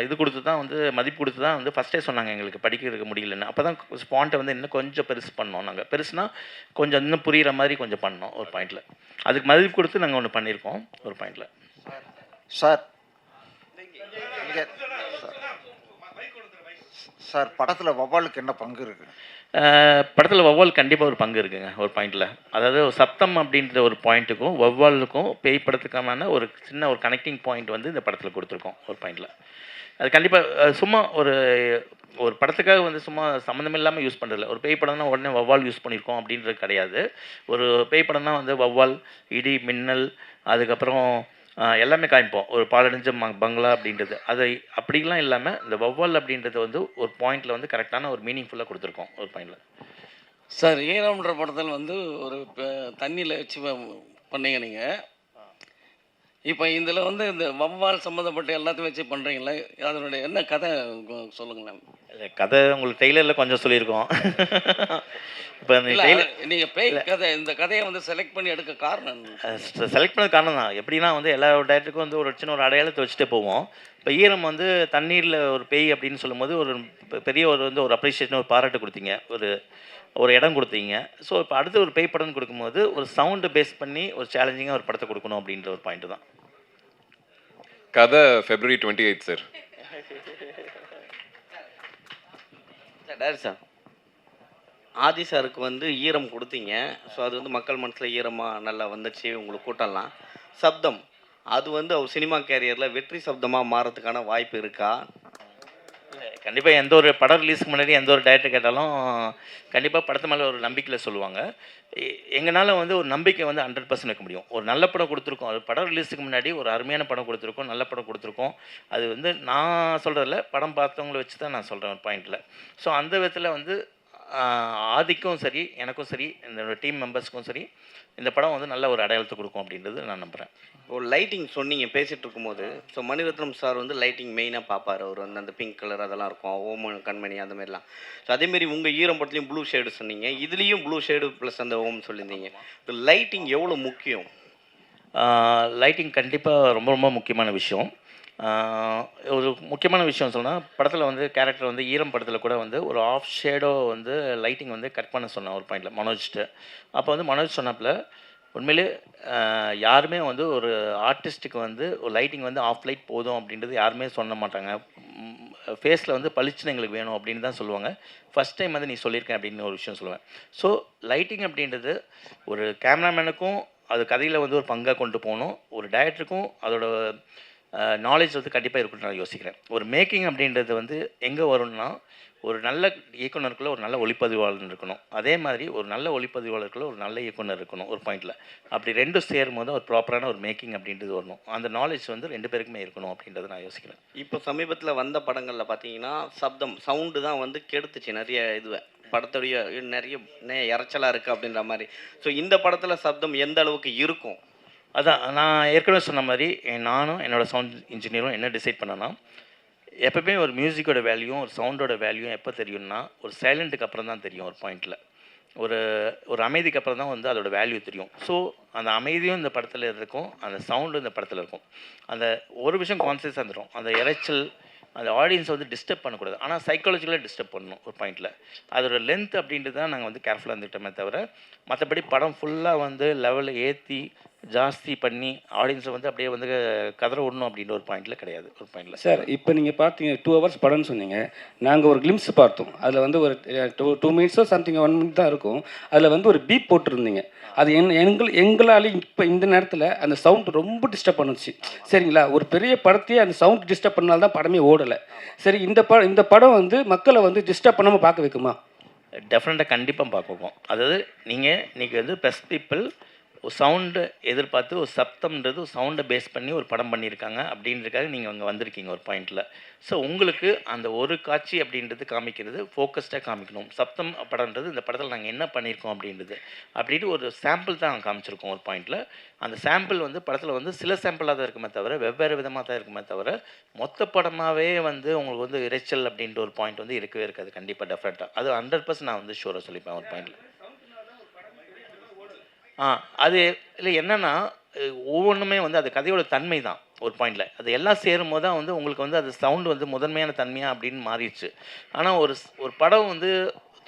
இது கொடுத்து தான் வந்து மதிப்பு கொடுத்து தான் வந்து ஃபஸ்ட்டே சொன்னாங்க எங்களுக்கு படிக்கிறதுக்கு முடியலன்னு. அப்போ தான் ஃபாண்ட்டை வந்து இன்னும் கொஞ்சம் பெருசு பண்ணோம். நாங்கள் பெருசுனா கொஞ்சம் இன்னும் புரிகிற மாதிரி கொஞ்சம் பண்ணோம் ஒரு பாயிண்டில். அதுக்கு மதிப்பு கொடுத்து நாங்கள் ஒன்று பண்ணியிருக்கோம் ஒரு பாயிண்டில். சார் சார், படத்தில் வவ்வாலுக்கு என்ன பங்கு இருக்குது? படத்தில் வவ்வால் கண்டிப்பாக ஒரு பங்கு இருக்குங்க ஒரு பாயிண்டில். அதாவது சப்தம் அப்படின்ற ஒரு பாயிண்ட்டுக்கும் வவ்வாலுக்கும் பேய் படத்துக்கான ஒரு சின்ன ஒரு கனெக்டிங் பாயிண்ட் வந்து இந்த படத்தில் கொடுத்துருக்கோம் ஒரு பாயிண்டில். அது கண்டிப்பாக சும்மா ஒரு படத்துக்காக வந்து சும்மா சம்மந்தம் இல்லாமல் யூஸ் பண்ணுறதில்ல. ஒரு பேய் படம்னா உடனே வவ்வால் யூஸ் பண்ணியிருக்கோம் அப்படின்றது கிடையாது. ஒரு பேய் படம்னா வந்து வவ்வால், இடி, மின்னல், அதுக்கப்புறம் எல்லாமே காமிப்போம். ஒரு பாலடைஞ்ச பங்களா அப்படின்றது அது அப்படிலாம் இல்லாமல் இந்த வவ்வால் அப்படின்றது வந்து ஒரு பாயிண்டில் வந்து கரெக்டான ஒரு மீனிங்ஃபுல்லாக கொடுத்துருக்கோம் ஒரு பாயிண்டில். சார் ஈரம்ன்ற படத்தில் வந்து ஒரு தண்ணியில் வச்சு பண்ணீங்க நீங்கள். இப்போ இதில் வந்து இந்த வவ்வால் சம்மந்தப்பட்ட எல்லாத்தையும் வச்சு பண்ணுறீங்களே, அதனுடைய என்ன கதை சொல்லுங்களேன். இல்லை, கதை உங்களுக்கு டெய்லரில் கொஞ்சம் சொல்லியிருக்கோம். இப்போ நீங்கள் பேய் கதை, இந்த கதையை வந்து செலக்ட் பண்ணி எடுக்க காரணம் செலக்ட் பண்ண காரணம் தான். எப்படின்னா வந்து எல்லா டேரக்டருக்கும் வந்து ஒரு சின்ன ஒரு அடையாளத்தை வச்சுட்டே போவோம். இப்போ ஈரம் வந்து தண்ணீரில் ஒரு பேய் அப்படின்னு சொல்லும்போது ஒரு பெரிய ஒரு வந்து ஒரு அப்ரிஷியேஷன், ஒரு பாராட்டு கொடுத்தீங்க, ஒரு இடம் கொடுத்தீங்க. ஸோ இப்போ அடுத்து ஒரு பேய் படம்னு கொடுக்கும்போது ஒரு சவுண்டு பேஸ் பண்ணி ஒரு சேலஞ்சிங்காக ஒரு படத்தை கொடுக்கணும் அப்படின்ற ஒரு பாயிண்ட் தான். கதை February 28 சார். சார் ஆதி சாருக்கு வந்து ஈரம் கொடுத்தீங்க. ஸோ அது வந்து மக்கள் மனசில் ஈரமாக நல்லா வந்துச்சு உங்களுக்கு கூட்டம்லாம். சப்தம் அது வந்து அவர் சினிமா கேரியரில் வெற்றி சப்தமாக மாறதுக்கான வாய்ப்பு இருக்கா? கண்டிப்பாக எந்த ஒரு படம் ரிலீஸ்க்கு முன்னாடி எந்த ஒரு டேரக்டர் கேட்டாலும் கண்டிப்பாக படத்து மேலே ஒரு நம்பிக்கையில் சொல்லுவாங்க. எங்களால் வந்து ஒரு நம்பிக்கை வந்து 100% வைக்க முடியும். ஒரு நல்ல படம் கொடுத்துருக்கோம், அது படம் ரிலீஸுக்கு முன்னாடி ஒரு அருமையான படம் கொடுத்துருக்கோம், நல்ல படம் கொடுத்துருக்கோம். அது வந்து நான் சொல்கிறதில்ல, படம் பார்த்தவங்கள வச்சு தான் நான் சொல்கிறேன் ஒரு பாயிண்டில். ஸோ அந்த விதத்தில் வந்து ஆதிக்கும் சரி, எனக்கும் சரி, இந்த டீம் மெம்பர்ஸ்க்கும் சரி, இந்த படம் வந்து நல்ல ஒரு அடையாளத்தை கொடுக்கும் அப்படின்றது நான் நம்புகிறேன். ஒரு லைட்டிங் சொன்னீங்க பேசிகிட்டு இருக்கும்போது. ஸோ மணிரத்னம் சார் வந்து லைட்டிங் மெயினாக பார்ப்பார். அவர் வந்து அந்த பிங்க் கலர் அதெல்லாம் இருக்கும், ஓம் கண்மணி அந்த மாதிரிலாம். ஸோ அதேமாரி உங்கள் ஈரம் படத்துலையும் ப்ளூ ஷேடு சொன்னீங்க, இதுலேயும் ப்ளூ ஷேடு ப்ளஸ் அந்த ஓம் சொல்லியிருந்தீங்க. லைட்டிங் எவ்வளோ முக்கியம்? லைட்டிங் கண்டிப்பாக ரொம்ப ரொம்ப முக்கியமான விஷயம். ஒரு முக்கியமான விஷயம் சொன்னால், படத்தில் வந்து கேரக்டர் வந்து ஈரம் படத்தில் கூட வந்து ஒரு ஆஃப் ஷேடோ வந்து லைட்டிங் வந்து கட் பண்ண சொன்னேன் ஒரு பாயிண்டில் மனோஜ்ட்டு. அப்போ வந்து மனோஜ் சொன்னப்பில் உண்மையிலே யாருமே வந்து ஒரு ஆர்டிஸ்ட்டுக்கு வந்து ஒரு லைட்டிங் வந்து ஆஃப் லைட் போதும் அப்படின்றது யாருமே சொல்ல மாட்டாங்க. ஃபேஸில் வந்து பளிச்சுன்னு எங்களுக்கு வேணும் அப்படின்னு தான் சொல்லுவாங்க. ஃபஸ்ட் டைம் வந்து நீ சொல்லியிருக்கேன் அப்படின்னு ஒரு விஷயம் சொல்லுவேன். ஸோ லைட்டிங் அப்படின்றது ஒரு கேமராமேனுக்கும் அது கதையில் வந்து ஒரு பங்காக கொண்டு போகணும், ஒரு டைரக்டருக்கும் அதோட நாலேஜ் வந்து கண்டிப்பாக இருக்குன்னு நான் யோசிக்கிறேன். ஒரு மேக்கிங் அப்படின்றது வந்து எங்கே வரும்னா, ஒரு நல்ல இயக்குனருக்குள்ள ஒரு நல்ல ஒளிப்பதிவாளர் இருக்கணும், அதே மாதிரி ஒரு நல்ல ஒளிப்பதிவாளருக்குள்ள ஒரு நல்ல இயக்குனர் இருக்கணும் ஒரு பாயிண்டில். அப்படி ரெண்டும் சேரும்போது ஒரு ப்ராப்பரான ஒரு மேக்கிங் அப்படின்றது வரணும். அந்த நாலேஜ் வந்து 2 பேருக்குமே இருக்கணும் அப்படின்றத நான் யோசிக்கிறேன். இப்போ சமீபத்தில் வந்த படங்களில் பார்த்தீங்கன்னா சப்தம் சவுண்டு தான் வந்து கெடுத்துச்சு நிறைய இதுவை. படத்துடைய நிறைய இறைச்சலாக இருக்குது அப்படின்ற மாதிரி. ஸோ இந்த படத்தில் சப்தம் எந்த அளவுக்கு இருக்கும்? அதான் நான் ஏற்கனவே சொன்ன மாதிரி நானும் என்னோடய சவுண்ட் இன்ஜினியரும் என்ன டிசைட் பண்ணோன்னா, எப்போவுமே ஒரு மியூசிக்கோட வேல்யூ, ஒரு சவுண்டோட வேல்யூ எப்போ தெரியும்னா, ஒரு சைலண்ட்டுக்கு அப்புறம் தான் தெரியும் ஒரு பாயிண்டில். ஒரு அமைதிக்கு அப்புறம் தான் வந்து அதோட வேல்யூ தெரியும். ஸோ அந்த அமைதியும் இந்த படத்தில் இருக்கும், அந்த சவுண்டும் இந்த படத்தில் இருக்கும். அந்த ஒரு விஷயம் கான்சியஸாக இருந்துடும், அந்த இறைச்சல் அந்த ஆடியன்ஸை வந்து டிஸ்டர்ப் பண்ணக்கூடாது, ஆனால் சைக்காலஜிக்கலாக டிஸ்டர்ப் பண்ணணும் ஒரு பாயிண்டில். அதோட லென்த் அப்படின்றது தான் நாங்கள் வந்து கேர்ஃபுல்லாக இருந்துக்கிட்டோமே தவிர, மற்றபடி படம் ஃபுல்லாக வந்து லெவலில் ஏற்றி ஜாஸ்தி பண்ணி ஆடியன்ஸை வந்து அப்படியே வந்து கதற விடணும் அப்படின்ற ஒரு பாயிண்டில் கிடையாது ஒரு பாயிண்டில். சார் இப்போ நீங்கள் பார்த்தீங்க 2 hours படம்னு சொன்னீங்க, நாங்கள் ஒரு கிளிம்ஸ் பார்த்தோம். அதில் வந்து ஒரு 2 minutes சம்திங் 1 minute தான் இருக்கும். அதில் வந்து ஒரு பீப் போட்டிருந்தீங்க. அது எங்களால் இப்போ இந்த நேரத்தில் அந்த சவுண்ட் ரொம்ப டிஸ்டர்ப் பண்ணுச்சு. சரிங்களா, ஒரு பெரிய படத்தையே அந்த சவுண்ட் டிஸ்டர்ப் பண்ணால்தான் படமே ஓடலை. சரி, இந்த படம் வந்து மக்களை வந்து டிஸ்டர்ப் பண்ணாமல் பார்க்க வைக்குமா? டெஃபினட்டாக கண்டிப்பாக பார்க்குவோம். அதாவது நீங்கள் இன்றைக்கி வந்து பெஸ்ட் பீப்புள் ஒரு சவுண்டு எதிர்பார்த்து ஒரு சப்தம்ன்றது ஒரு சவுண்டை பேஸ் பண்ணி ஒரு படம் பண்ணியிருக்காங்க அப்படின்றதுக்காக நீங்கள் அங்கே வந்திருக்கீங்க ஒரு பாயிண்டில். ஸோ உங்களுக்கு அந்த ஒரு காட்சி அப்படின்றது காமிக்கிறது ஃபோக்கஸ்டாக காமிக்கணும். சப்தம் படம்ன்றது இந்த படத்தில் நாங்கள் என்ன பண்ணியிருக்கோம் அப்படின்றது அப்படின்ட்டு ஒரு சாம்பிள் தான் காமிச்சிருக்கோம் ஒரு பாயிண்டில். அந்த சாம்பிள் வந்து படத்தில் வந்து சில சாம்பிளாக தான் இருக்குமே தவிர வெவ்வேறு விதமாக தான் இருக்குமே தவிர மொத்த படமாகவே வந்து உங்களுக்கு வந்து இறைச்சல் அப்படின்ற ஒரு பாயிண்ட் வந்து இருக்கவே இருக்காது. கண்டிப்பாக டெஃபினட்டாக அது 100% நான் வந்து ஷூராக சொல்லிப்பேன் ஒரு பாயிண்டில். அது இல்லை என்னென்னா ஒவ்வொன்றுமே வந்து அது கதையோட தன்மை தான் ஒரு பாயிண்டில். அது எல்லாம் சேரும்போது தான் வந்து உங்களுக்கு வந்து அது சவுண்டு வந்து முதன்மையான தன்மையாக அப்படின்னு மாறிடுச்சு. ஆனால் ஒரு படம் வந்து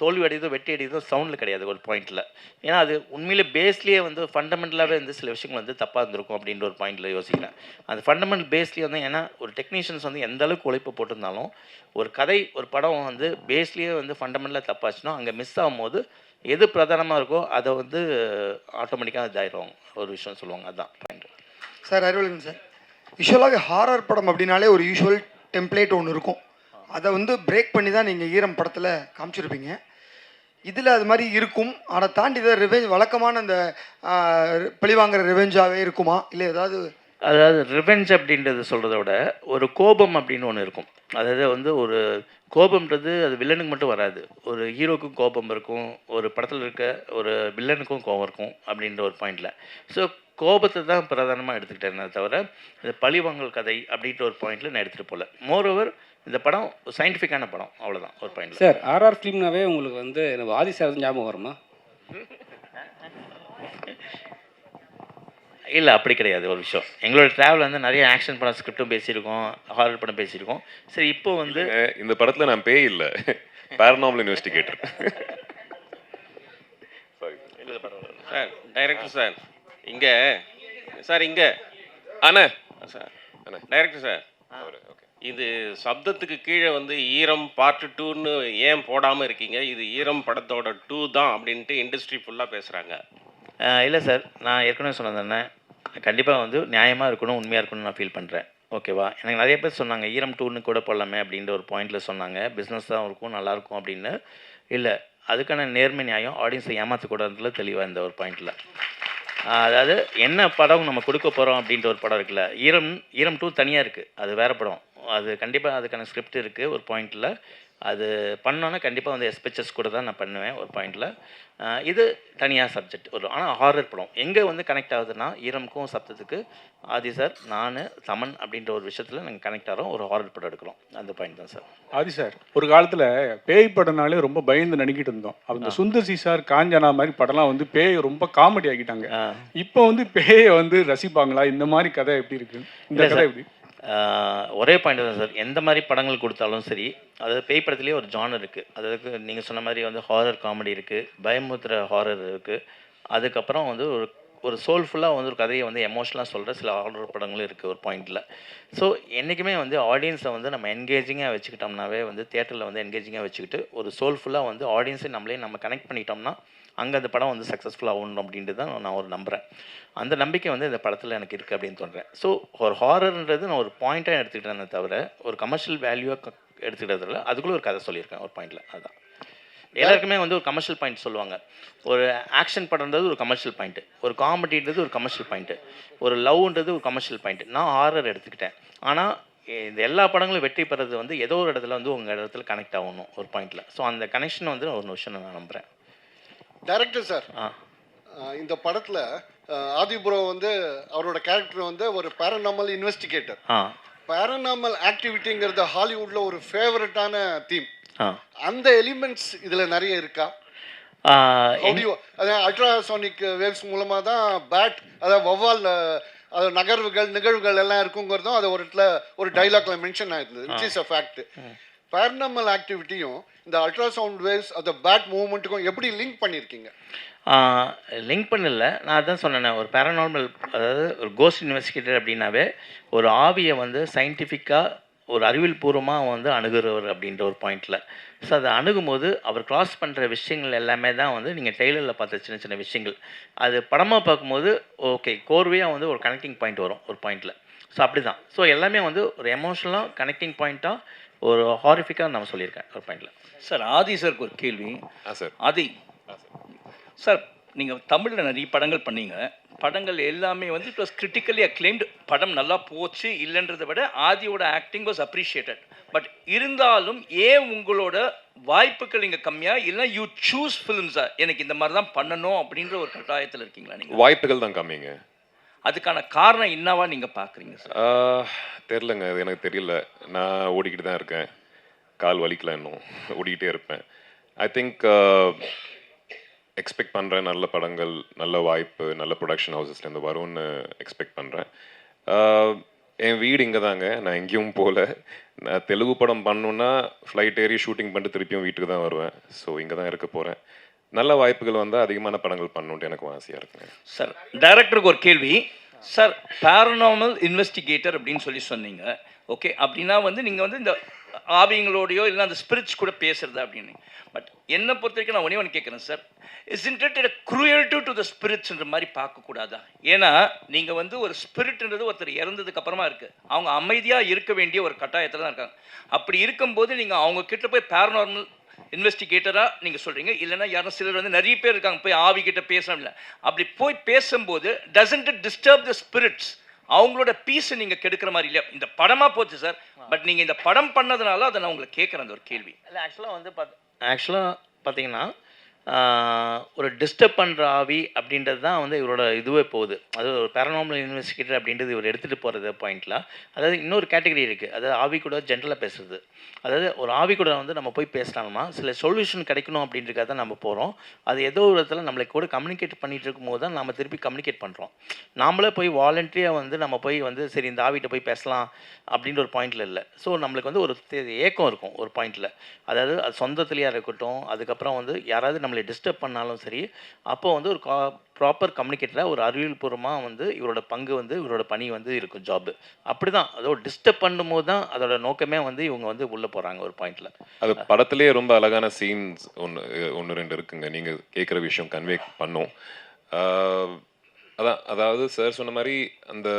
தோல்வி அடையதோ வெற்றி அடையதோ சவுண்டில் கிடையாது ஒரு பாயிண்டில். ஏன்னா அது உண்மையிலே பேஸ்லேயே வந்து ஃபண்டமெண்டலாகவே வந்து சில விஷயங்கள் வந்து தப்பாக இருந்திருக்கும் அப்படின்ற ஒரு பாயிண்டில் யோசிக்கிறேன். அந்த ஃபண்டமெண்டல் பேஸ்லேயே வந்து ஏன்னா ஒரு டெக்னீஷியன்ஸ் வந்து எந்த அளவுக்கு உழைப்பு போட்டிருந்தாலும் ஒரு கதை ஒரு படம் வந்து பேஸ்லேயே வந்து ஃபண்டமெண்டலாக தப்பாச்சுன்னா அங்கே மிஸ் ஆகும்போது எது பிரதானமாக இருக்கோ அதை வந்து ஆட்டோமேட்டிக்காக இதாகிடுவாங்க ஒரு விஷயம் சொல்லுவாங்க. அதுதான் பாயிண்ட். சார் அறிவழகன் சார், யூஸ்வலாகவே ஹாரர் படம் அப்படின்னாலே ஒரு யூஸ்வல் டெம்ப்ளேட் ஒன்று இருக்கும். அதை வந்து பிரேக் பண்ணி தான் நீங்கள் ஈரம் படத்தில் காமிச்சிருப்பீங்க. இதில் அது மாதிரி இருக்கும். அதை தாண்டி இதை ரிவெஞ்ச் வழக்கமான அந்த பழிவாங்கிற ரிவெஞ்சாகவே இருக்குமா, இல்லை ஏதாவது அதாவது ரிவெஞ்ச் அப்படின்றது சொல்கிறத விட ஒரு கோபம் அப்படின்னு ஒன்று இருக்கும். அதாவது வந்து ஒரு கோபம்ன்றது அது வில்லனுக்கு மட்டும் வராது. ஒரு ஹீரோக்கும் கோபம் இருக்கும், ஒரு படத்தில் இருக்க ஒரு வில்லனுக்கும் கோபம் இருக்கும் அப்படின்ற ஒரு பாயிண்டில். ஸோ கோபத்தை தான் பிரதானமாக எடுத்துக்கிட்டேனே தவிர இந்த பழிவாங்கல் கதை அப்படின்ற ஒரு பாயிண்டில் நான் எடுத்துகிட்டு போகல. மோரோவர் இந்த படம் சயின்டிஃபிக்கான படம், அவ்வளோதான் ஒரு பாயிண்டில். சார் ஆர்ஆர் ஃபிலிம்னாவே உங்களுக்கு வந்து எனக்கு ஆதி சார் ஞாபகம் வருமா? இல்லை அப்படி கிடையாது ஒரு விஷயம். எங்களோட ட்ராவல் வந்து நிறைய ஆக்ஷன் படம் ஸ்கிரிப்டும் பேசியிருக்கோம், ஹாரர் படம் பேசியிருக்கோம். சரி இப்போ வந்து இந்த படத்தில் நான் பேய் இல்லை, paranormal investigator. Sir director sir இங்கே சார் இங்கே அண்ணா சார் அண்ணா டைரக்டர் சார் இது சப்தத்துக்கு கீழே வந்து ஈரம் பார்ட் 2ன்னு ஏன் போடாமல் இருக்கீங்க? இது ஈரம் படத்தோட 2 தான் அப்படின்ட்டு இண்டஸ்ட்ரி ஃபுல்லாக பேசுகிறாங்க. இல்லை சார், நான் ஏற்கனவே சொன்னது கண்டிப்பாக வந்து நியாயமாக இருக்கணும், உண்மையாக இருக்கணும்னு நான் ஃபீல் பண்ணுறேன். ஓகேவா? எனக்கு நிறைய பேர் சொன்னாங்க ஈரம் 2ன்னு கூட போடலாமே அப்படின்ற ஒரு பாயிண்டில் சொன்னாங்க, பிஸ்னஸ் தான் இருக்கும் நல்லாயிருக்கும் அப்படின்னு. இல்லை, அதுக்கான நேர்மை நியாயம் ஆடியன்ஸை ஏமாற்றக்கூடாதுல தெளிவாக இந்த ஒரு பாயிண்டில். அதாவது என்ன படம் நம்ம கொடுக்க போகிறோம் அப்படின்ற ஒரு படம் இருக்குல்ல, ஈரம் 2 தனியாக இருக்குது, அது வேறு படம். அது கண்டிப்பாக அதுக்கான ஸ்கிரிப்ட் இருக்குது ஒரு பாயிண்டில். அது பண்ணோன்னா கண்டிப்பாக வந்து எஸ்பெச்சஸ் கூட தான் நான் பண்ணுவேன் ஒரு பாயிண்டில். இது தனியாக சப்ஜெக்ட் ஒரு, ஆனால் ஹாரர் படம் எங்கே வந்து கனெக்ட் ஆகுதுன்னா ஈரமுக்கும் சப்தத்துக்கு ஆதி சார் நான் தமன் அப்படின்ற ஒரு விஷயத்தில் நாங்கள் கனெக்ட் ஆகிறோம், ஒரு ஹாரர் படம் எடுக்கிறோம், அந்த பாயிண்ட் தான் சார். ஆதி சார் ஒரு காலத்தில் பேய் படம்னாலே ரொம்ப பயந்து நடிக்கிட்டு இருந்தோம். அந்த சுந்தர் சி சார் காஞ்சனா மாதிரி படம்லாம் வந்து பேயை ரொம்ப காமெடி ஆக்கிட்டாங்க. இப்போ வந்து பேயை வந்து ரசிப்பாங்களா? இந்த மாதிரி கதை எப்படி இருக்கு? இந்த கதை எப்படி? ஒரே பாயிண்ட் தான் சார், எந்த மாதிரி படங்கள் கொடுத்தாலும் சரி, அதாவது பேய் படத்துலேயே ஒரு ஜானர் இருக்குது. அதாவது நீங்கள் சொன்ன மாதிரி வந்து ஹாரர் காமெடி இருக்குது, பயமுறுத்துகிற ஹாரர் இருக்குது, அதுக்கப்புறம் வந்து ஒரு சோல்ஃபுல்லாக வந்து ஒரு கதையை வந்து எமோஷனலாக சொல்கிற சில ஹாரர் படங்களும் இருக்குது ஒரு பாயிண்டில். ஸோ என்றைக்குமே வந்து ஆடியன்ஸை வந்து நம்ம என்கேஜிங்காக வச்சுக்கிட்டோம்னாவே வந்து தியேட்டரில் வந்து என்கேஜிங்காக வச்சுக்கிட்டு ஒரு சோல்ஃபுல்லாக வந்து ஆடியன்ஸை நம்ம கனெக்ட் பண்ணிட்டோம்னா அங்கே அந்த படம் வந்து சக்ஸஸ்ஃபுல் ஆகணும் அப்படின்ட்டு தான் நான் ஒரு நம்புகிறேன். அந்த நம்பிக்கை வந்து இந்த படத்தில் எனக்கு இருக்குது அப்படின்னு தோன்றேன். ஸோ ஒரு ஹாரர்ன்றது நான் ஒரு பாயிண்ட்டாக எடுத்துக்கிட்டேனே தவிர ஒரு கமர்ஷியல் வேல்யூவாக எடுத்துக்கிட்டதில்ல, அதுக்குள்ளே ஒரு கதை சொல்லியிருக்கேன் ஒரு பாயிண்டில். அதுதான் எல்லாருக்குமே வந்து ஒரு கமர்ஷியல் பாயிண்ட் சொல்லுவாங்க. ஒரு ஆக்ஷன் படம்ன்றது ஒரு கமர்ஷியல் பாயிண்ட்டு, ஒரு காமெடின்றது ஒரு கமர்ஷியல் பாயிண்ட்டு, ஒரு லவ்ன்றது ஒரு கமர்ஷியல் பாயிண்ட்டு. நான் ஹாரர் எடுத்துக்கிட்டேன். ஆனால் இந்த எல்லா படங்களும் வெற்றி பெறது வந்து ஏதோ ஒரு இடத்துல வந்து உங்கள் இடத்துல கனெக்ட் ஆகணும் ஒரு பாயிண்டில். ஸோ அந்த கனெக்ஷன் வந்து ஒரு விஷயம் நான் நம்புகிறேன். டைரக்டர் சார், இந்த படத்தில் ஆதிபுரோ வந்து அவரோட கேரக்டர் வந்து ஒரு பேரநார்மல் இன்வெஸ்டிகேட்டர். பேரநார்மல் ஆக்டிவிட்டிங்கிறது ஹாலிவுட்ல ஒரு ஃபேவரட்டான தீம். அந்த எலிமெண்ட்ஸ் இதில் நிறைய இருக்கா? அல்ட்ராசானிக் வேவ்ஸ் மூலமாக தான் பேட், அதாவது வௌவால் அது நிகழ்வுகள் எல்லாம் இருக்குங்கிறதும் அது ஒரு இடத்துல ஒரு டைலாக்ல மென்ஷன் ஆயிருந்தது, which is a fact. Paranormal ஆக்டிவிட்டியும் இந்த அல்ட்ராசவுண்ட் வேவ்ஸ் அந்த பேட் மூவ்மெண்ட்டுக்கும் எப்படி லிங்க் பண்ணியிருக்கீங்க? லிங்க் பண்ணல, நான் அதான் சொன்னேன். ஒரு பேரநார்மல், அதாவது ஒரு கோஸ்ட் இன்வெஸ்டிகேட்டர் அப்படின்னாவே ஒரு ஆவியை வந்து சயின்டிஃபிக்காக ஒரு அறிவியல் பூர்வமாக வந்து அணுகிறவர் அப்படின்ற ஒரு பாயிண்டில். ஸோ அதை அணுகும்போது அவர் கிராஸ் பண்ணுற விஷயங்கள் எல்லாமே தான் வந்து நீங்கள் ட்ரெய்லரில் பார்த்த சின்ன சின்ன விஷயங்கள், அது படமாக பார்க்கும்போது ஓகே கோர்வையாக வந்து ஒரு கனெக்டிங் பாயிண்ட் வரும் ஒரு பாயிண்டில். ஸோ அப்படி தான். ஸோ எல்லாமே வந்து ஒரு எமோஷனலாக கனெக்டிங் பாயிண்ட்டாக ஒரு ஹாரிஃபிக்காக நான் சொல்லியிருக்கேன் ஒரு பாயிண்டில். சார் ஆதி சாருக்கு ஒரு கேள்வி. சார் ஆதி சார், நீங்கள் தமிழில் நிறைய படங்கள் பண்ணீங்க, படங்கள் எல்லாமே வந்து இட் வாஸ் கிரிட்டிக்கலி அக்ளைம்டு, படம் நல்லா போச்சு இல்லைன்றதை விட ஆதியோட ஆக்டிங் வாஸ் அப்ரிஷியேட்டட். பட் இருந்தாலும் ஏன் உங்களோட வாய்ப்புகள் இங்கே கம்மியாக இல்லை யூ சூஸ் ஃபிலிம்ஸா எனக்கு இந்த மாதிரி தான் பண்ணணும் அப்படின்ற ஒரு கட்டாயத்தில் இருக்கீங்களா? நீங்கள் வாய்ப்புகள் தான் கம்மிங்க. அதுக்கான காரணம் என்னவா நீங்கள் பார்க்குறீங்க சார்? தெரிலங்க, அது எனக்கு தெரியல. நான் ஓடிக்கிட்டு தான் இருக்கேன், கால் வலிக்கல, இன்னும் ஓடிக்கிட்டே இருப்பேன். ஐ திங்க் எக்ஸ்பெக்ட் பண்ணுறேன் நல்ல படங்கள், நல்ல வாய்ப்பு, நல்ல ப்ரொடக்ஷன் ஹவுசஸ்லேருந்து வரும்னு எக்ஸ்பெக்ட் பண்ணுறேன். என் வீடு இங்கே தாங்க, நான் எங்கேயும் போகல. நான் தெலுங்கு படம் பண்ணணுன்னா ஃப்ளைட் ஏறி ஷூட்டிங் பண்ணிட்டு திருப்பியும் வீட்டுக்கு தான் வருவேன். ஸோ இங்கே தான் இருக்க போகிறேன். நல்ல வாய்ப்புகள் வந்தால் அதிகமான படங்கள் பண்ணணுன்ட்டு எனக்கு ஆசையாக இருக்குங்க. சார் டைரக்டருக்கு ஒரு கேள்வி. சார் பேரநார்மல் இன்வெஸ்டிகேட்டர் அப்படின்னு சொன்னீங்க, ஓகே, அப்படின்னா வந்து நீங்கள் வந்து இந்த ஆவிங்களோடையோ இல்லை அந்த ஸ்பிரிட்ஸ் கூட பேசுறது அப்படின்னு. பட் என்னை பொறுத்த வரைக்கும் நான் ஒன்று கேட்குறேன் sir, isn't it a cruelty to the spiritsன்ற மாதிரி பார்க்கக்கூடாதா? ஏன்னா நீங்கள் வந்து ஒரு ஸ்பிரிட்ன்றது ஒருத்தர் இறந்ததுக்கு அப்புறமா இருக்குது, அவங்க அமைதியாக இருக்க வேண்டிய ஒரு கட்டாயத்தில் தான் இருக்காங்க. அப்படி இருக்கும்போது நீங்கள் அவங்க கிட்ட போய் பேரநார்மல் இன்வெஸ்டிகேட்டராக நீங்கள் சொல்கிறீங்க, இல்லைன்னா யாரும் சிலர் வந்து நிறைய பேர் இருக்காங்க போய் ஆவி கிட்ட பேசணும் இல்லை, அப்படி போய் பேசும்போது doesn't it disturb the spirits? அவங்களோட பீஸை நீங்கள் கெடுக்கிற மாதிரி இல்லையா? இந்த படமாக போச்சு சார், பட் நீங்கள் இந்த படம் பண்ணதுனால அதை நான் உங்களை கேட்குறேன் அந்த ஒரு கேள்வி. இல்லை ஆக்சுவலாக வந்து பார்த்தீங்கன்னா ஒரு டிஸ்டர்ப் பண்ணுற ஆவி அப்படின்றது தான் வந்து இவரோட இதுவே போகுது. அது ஒரு பேரநார்மல் இன்வெஸ்டிகேட்டர் அப்படின்றது இவர் எடுத்துகிட்டு போகிறது பாயிண்டில். அதாவது இன்னொரு கேட்டகரி இருக்குது, அதாவது ஆவி கூட ஜென்ரலாக பேசுறது. அதாவது ஒரு ஆவி கூட வந்து நம்ம போய் பேசினாலுமா சில சொல்யூஷன் கிடைக்கணும் அப்படின்றதுக்காக தான் நம்ம போகிறோம். அது ஏதோ ஒரு இடத்துல நம்மளை கூட கம்யூனிகேட் பண்ணிகிட்டு இருக்கும்போது தான் நம்ம திருப்பி கம்யூனிகேட் பண்ணுறோம். நாமளே போய் வாலண்டரியாக வந்து நம்ம போய் வந்து சரி இந்த ஆவிட்ட போய் பேசலாம் அப்படின்ற ஒரு பாயிண்டில் இல்லை. ஸோ நம்மளுக்கு வந்து ஒரு ஏக்கம் இருக்கும் ஒரு பாயிண்டில். அதாவது அது சொந்தத்துலேயாக இருக்கட்டும், அதுக்கப்புறம் வந்து யாராவது நம்மளை டிஸ்டர்ப் பண்ணாலும் சரி, அப்போ வந்து ஒரு ப்ராப்பர் கம்யூனிகேட்டராக ஒரு அறிவியல் பூர்வமாக வந்து இவரோட பங்கு வந்து இவரோட பணி வந்து இருக்கும் ஜாப்பு. அப்படி தான் அதோட டிஸ்டர்ப் பண்ணும்போது தான் அதோட நோக்கமே வந்து இவங்க வந்து உள்ளே போகிறாங்க ஒரு பாயிண்டில். அது படத்துலேயே ரொம்ப அழகான சீன்ஸ் ஒன்று ரெண்டு இருக்குங்க. நீங்கள் கேட்குற விஷயம் கன்வே பண்ணும். அதாவது சார் சொன்ன மாதிரி அந்த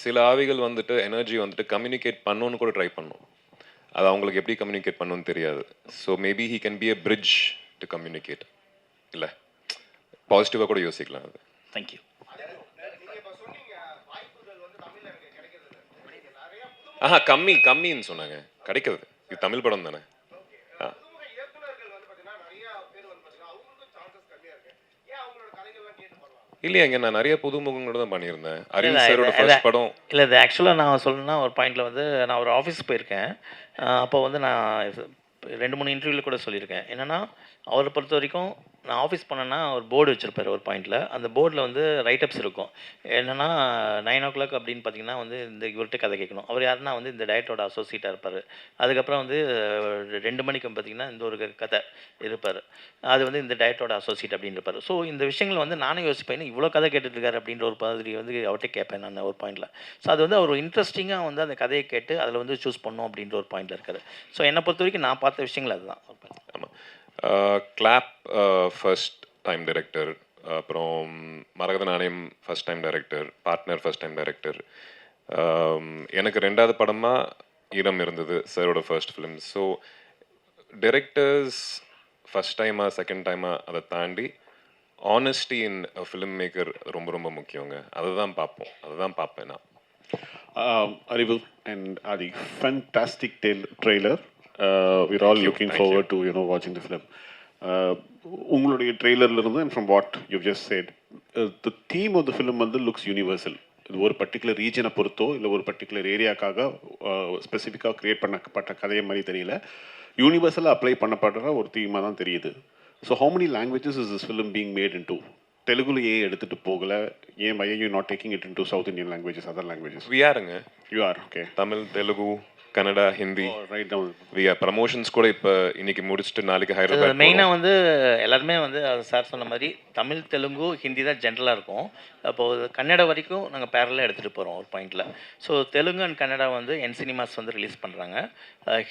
சில ஆவிகள் வந்துட்டு எனர்ஜி வந்துட்டு கம்யூனிகேட் பண்ணணுன்னு கூட ட்ரை பண்ணும். அது அவங்களுக்கு எப்படி கம்யூனிகேட் பண்ணணும்னு தெரியாது. So maybe he can be a bridge to communicate. இல்லை, பாசிட்டிவாக கூட யோசிக்கலாம் அது. தேங்க்யூ. கம்மின்னு சொன்னாங்க, கிடைக்கிறது. இது தமிழ் படம் தானே. இல்லையாங்க, நான் நிறைய புதுமுகங்களோட தான் பண்ணியிருந்தேன். அரவிந்த் சாரோட ஃபர்ஸ்ட் படம். இல்லை, இது ஆக்சுவலாக நான் சொல்லணும்னா ஒரு பாயிண்டில் வந்து நான் ஒரு ஆஃபீஸ் போயிருக்கேன். அப்போ வந்து நான் 2-3 இன்டர்வியூவில் கூட சொல்லியிருக்கேன். என்னென்னா அவரை பொறுத்த வரைக்கும் நான் ஆஃபீஸ் பண்ணேன்னா ஒரு போர்டு வச்சுருப்பார் ஒரு பாயிண்டில். அந்த போர்டில் வந்து ரைட்டப்ஸ் இருக்கும். என்னென்னா 9 o'clock அப்படின்னு பார்த்தீங்கன்னா வந்து இந்த இவர்கிட்ட கதை கேட்கணும். அவர் யாருன்னா வந்து இந்த டயட்டோட அசோசியேட்டாக இருப்பார். அதுக்கப்புறம் வந்து 2 மணிக்கு பார்த்தீங்கன்னா இந்த ஒரு கதை இருப்பார். அது வந்து இந்த டயட்டோட அசோசியேட் அப்படின்னு இருப்பார். ஸோ இந்த விஷயங்கள் வந்து நானும் யோசிப்பேன், இவ்வளோ கதை கேட்டுட்ருக்காரு அப்படின்ற ஒரு மாதிரி வந்து அவர்கிட்ட கேட்பேன் நான் ஒரு பாயிண்டில். ஸோ அது வந்து அவர் இன்ட்ரெஸ்டிங்காக வந்து அந்த கதையை கேட்டு அதில் வந்து சூஸ் பண்ணோம் அப்படின்ற ஒரு பாயிண்டில் இருக்காரு. ஸோ என்னை பொறுத்த வரைக்கும் நான் பார்த்த விஷயங்கள் அதுதான். ஆமாம், கிளாப் ஃபர்ஸ்ட் டைம் டைரக்டர், அப்புறம் மரகத நாணயம் first time director, partner first time director. எனக்கு 2வது படமாக ஈரம் இருந்தது, சாரோட first film. So directors first டைமாக செகண்ட் டைமாக அதை தாண்டி ஆனஸ்டி இன் ஃபிலிம் மேக்கர் ரொம்ப ரொம்ப முக்கியங்க. அதை தான் பார்ப்பேன் நான். Arivu and Adi, fantastic trailer. We're all looking forward to watching the film. உங்களுடைய ட்ரெய்லர்ல இருந்து and from what you've just said, the theme of the film வந்து looks universal. இது ஒரு பர்டிகுலர் ரீஜனை பொறுத்தோ இல்லை ஒரு பர்டிகுலர் ஏரியாக்காக ஸ்பெசிஃபிக்காக க்ரியேட் பண்ணப்பட்ட கதையை மாதிரி தெரியல, யூனிவர்சலாக அப்ளை பண்ணப்படுற ஒரு தீமாக தான் தெரியுது. So how many languages is this film being made into? தெலுங்குல ஏன் எடுத்துகிட்டு போகல? ஏன் why are you not taking it into South Indian languages, other languages? We are-ங்க. You are, okay. Tamil, Telugu, Kannada, Hindi. Write down. We are promotions கூட இப்போ இன்னைக்கு முடிச்சுட்டு நாளைக்கு ஹைதராபாத். மெயினாக வந்து எல்லாருமே வந்து அது சார் சொன்ன மாதிரி தமிழ், தெலுங்கு, ஹிந்தி தான் ஜென்ரலாக இருக்கும். அப்போது கன்னடா வரைக்கும் நாங்கள் பேரலாக எடுத்துகிட்டு போகிறோம் ஒரு பாயிண்டில். ஸோ தெலுங்கு அண்ட் கன்னடா வந்து என் சினிமாஸ் வந்து ரிலீஸ் பண்ணுறாங்க.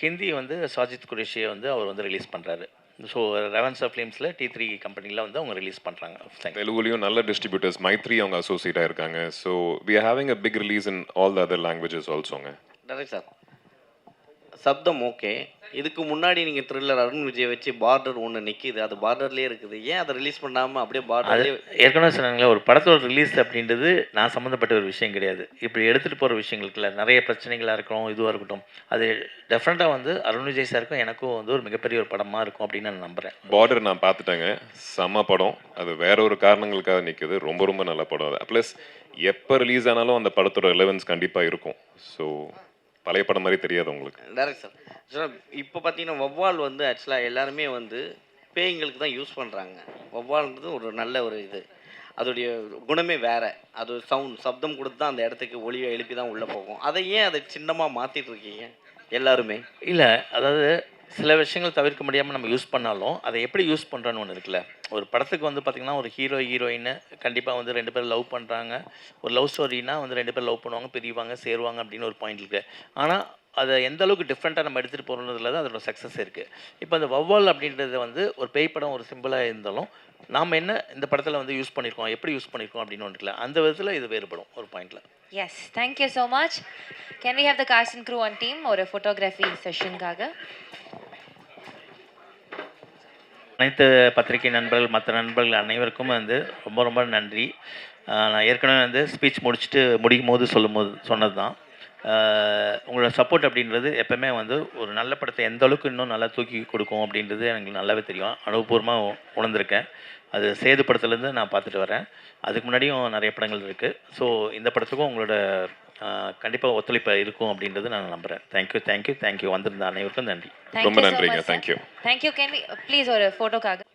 ஹிந்தி வந்து சாஜித் குரேஷியை வந்து அவர் வந்து ரிலீஸ் பண்ணுறாரு. ஸோ ரெவன்ஸா ஃபிலிம்ஸில் T3 கம்பெனியில் வந்து அவங்க ரிலீஸ் பண்ணுறாங்க. தெலுங்குலையும் நல்ல டிஸ்ட்ரிபியூட்டர்ஸ் மைத்ரி அவங்க அசோசியேட்டாக இருக்காங்க. So we are having a big release in all the other languages ஆல்சோங்க. Direct sir, Sabdham okay. இதுக்கு முன்னாடி நீங்கள் த்ரில்லர் அருண் விஜய் வச்சு பார்டர் ஒன்று நிற்கிது, அது பார்டர்லேயே இருக்குது. ஏன் அதை ரிலீஸ் பண்ணாமல் அப்படியே பார்டர்லேயே? ஏற்கனவே சொன்னாங்களே, ஒரு படத்தோட ரிலீஸ் அப்படின்றது நான் சம்மந்தப்பட்ட ஒரு விஷயம் கிடையாது. இப்படி எடுத்துகிட்டு போகிற விஷயங்களுக்குல நிறைய பிரச்சனைகளாக இருக்கட்டும், இதுவாக இருக்கட்டும், அது டெஃபினட்டாக வந்து அருண் விஜய் சாருக்கும் எனக்கும் வந்து ஒரு மிகப்பெரிய ஒரு படமாக இருக்கும் அப்படின்னு நான் நம்புகிறேன். பார்டர் நான் பார்த்துட்டேங்க, செம்ம படம். அது வேற ஒரு காரணங்களுக்காக நிற்குது. ரொம்ப ரொம்ப நல்ல படம். ப்ளஸ் எப்போ ரிலீஸ் ஆனாலும் அந்த படத்தோட ரிலவன்ஸ் கண்டிப்பாக இருக்கும். ஸோ பழைய படம் மாதிரி தெரியாது உங்களுக்கு. டேரக்ட் சார், சார் இப்போ பார்த்தீங்கன்னா வௌவால் வந்து ஆக்சுவலாக எல்லாருமே வந்து பேய்களுக்கு தான் யூஸ் பண்ணுறாங்க. வௌவால்ன்றது ஒரு நல்ல ஒரு இது, அதோடைய குணமே வேறு. அது சப்தம் கொடுத்து தான் அந்த இடத்துக்கு ஒளியை எழுப்பி தான் உள்ளே போகும். அதை ஏன் அதை சின்னமாக மாற்றிட்டு இருக்கீங்க எல்லாருமே? இல்லை, அதாவது சில விஷயங்கள் தவிர்க்க முடியாமல் நம்ம யூஸ் பண்ணாலும் அதை எப்படி யூஸ் பண்ணுறோன்னு ஒன்று இருக்குல்ல. ஒரு படத்துக்கு வந்து பார்த்திங்கன்னா ஒரு ஹீரோயின் கண்டிப்பாக வந்து 2 பேர் லவ் பண்ணுறாங்க. ஒரு லவ் ஸ்டோரினா வந்து 2 பேர் லவ் பண்ணுவாங்க, பிரிவாங்க, சேருவாங்க அப்படின்னு ஒரு பாயிண்ட் இருக்குது. ஆனால் அதை எந்த அளவுக்கு டிஃப்ரெண்ட்டாக நம்ம எடுத்துகிட்டு போகிறதுல தான் அதோட சக்ஸஸ் இருக்குது. இப்போ அந்த வௌவால் அப்படின்றது வந்து ஒரு பேய் படம் ஒரு சிம்பிளாக இருந்தாலும் நாம் என்ன இந்த படத்தில் வந்து யூஸ் பண்ணியிருக்கோம், எப்படி யூஸ் பண்ணியிருக்கோம் அப்படின்னு ஒன்று இருக்குல்ல, அந்த விதத்தில் இது வேறுபடும் ஒரு பாயிண்டில். Yes, thank you so much. Can we have the cast and crew on team or a photography session kaga? அனைத்து பத்திரிகை நண்பர்கள் மற்ற நண்பர்கள் அனைவருக்கும் வந்து ரொம்ப ரொம்ப நன்றி. நான் ஏற்கனவே வந்து ஸ்பீச் முடிக்கும் போது சொன்னது தான். உங்களோட சப்போர்ட் அப்படின்றது எப்போவுமே வந்து ஒரு நல்ல படத்தை எந்த அளவுக்கு இன்னும் நல்லா தூக்கி கொடுக்கும் அப்படின்றது எனக்கு நல்லாவே தெரியும். அனுபவபூர்வமாக உணர்ந்திருக்கேன். அது சேது படத்துலேருந்து நான் பார்த்துட்டு வரேன். அதுக்கு முன்னாடியும் நிறைய படங்கள் இருக்குது. ஸோ இந்த படத்துக்கும் உங்களோட கண்டிப்பாக ஒத்துழைப்பு இருக்கும் அப்படின்றது நான் நம்புகிறேன். தேங்க்யூ. வந்திருந்த அனைவருக்கும் நன்றி. ரொம்ப நன்றிங்க. Thank you. Thank you. Can we please ஒரு ஃபோட்டோக்காக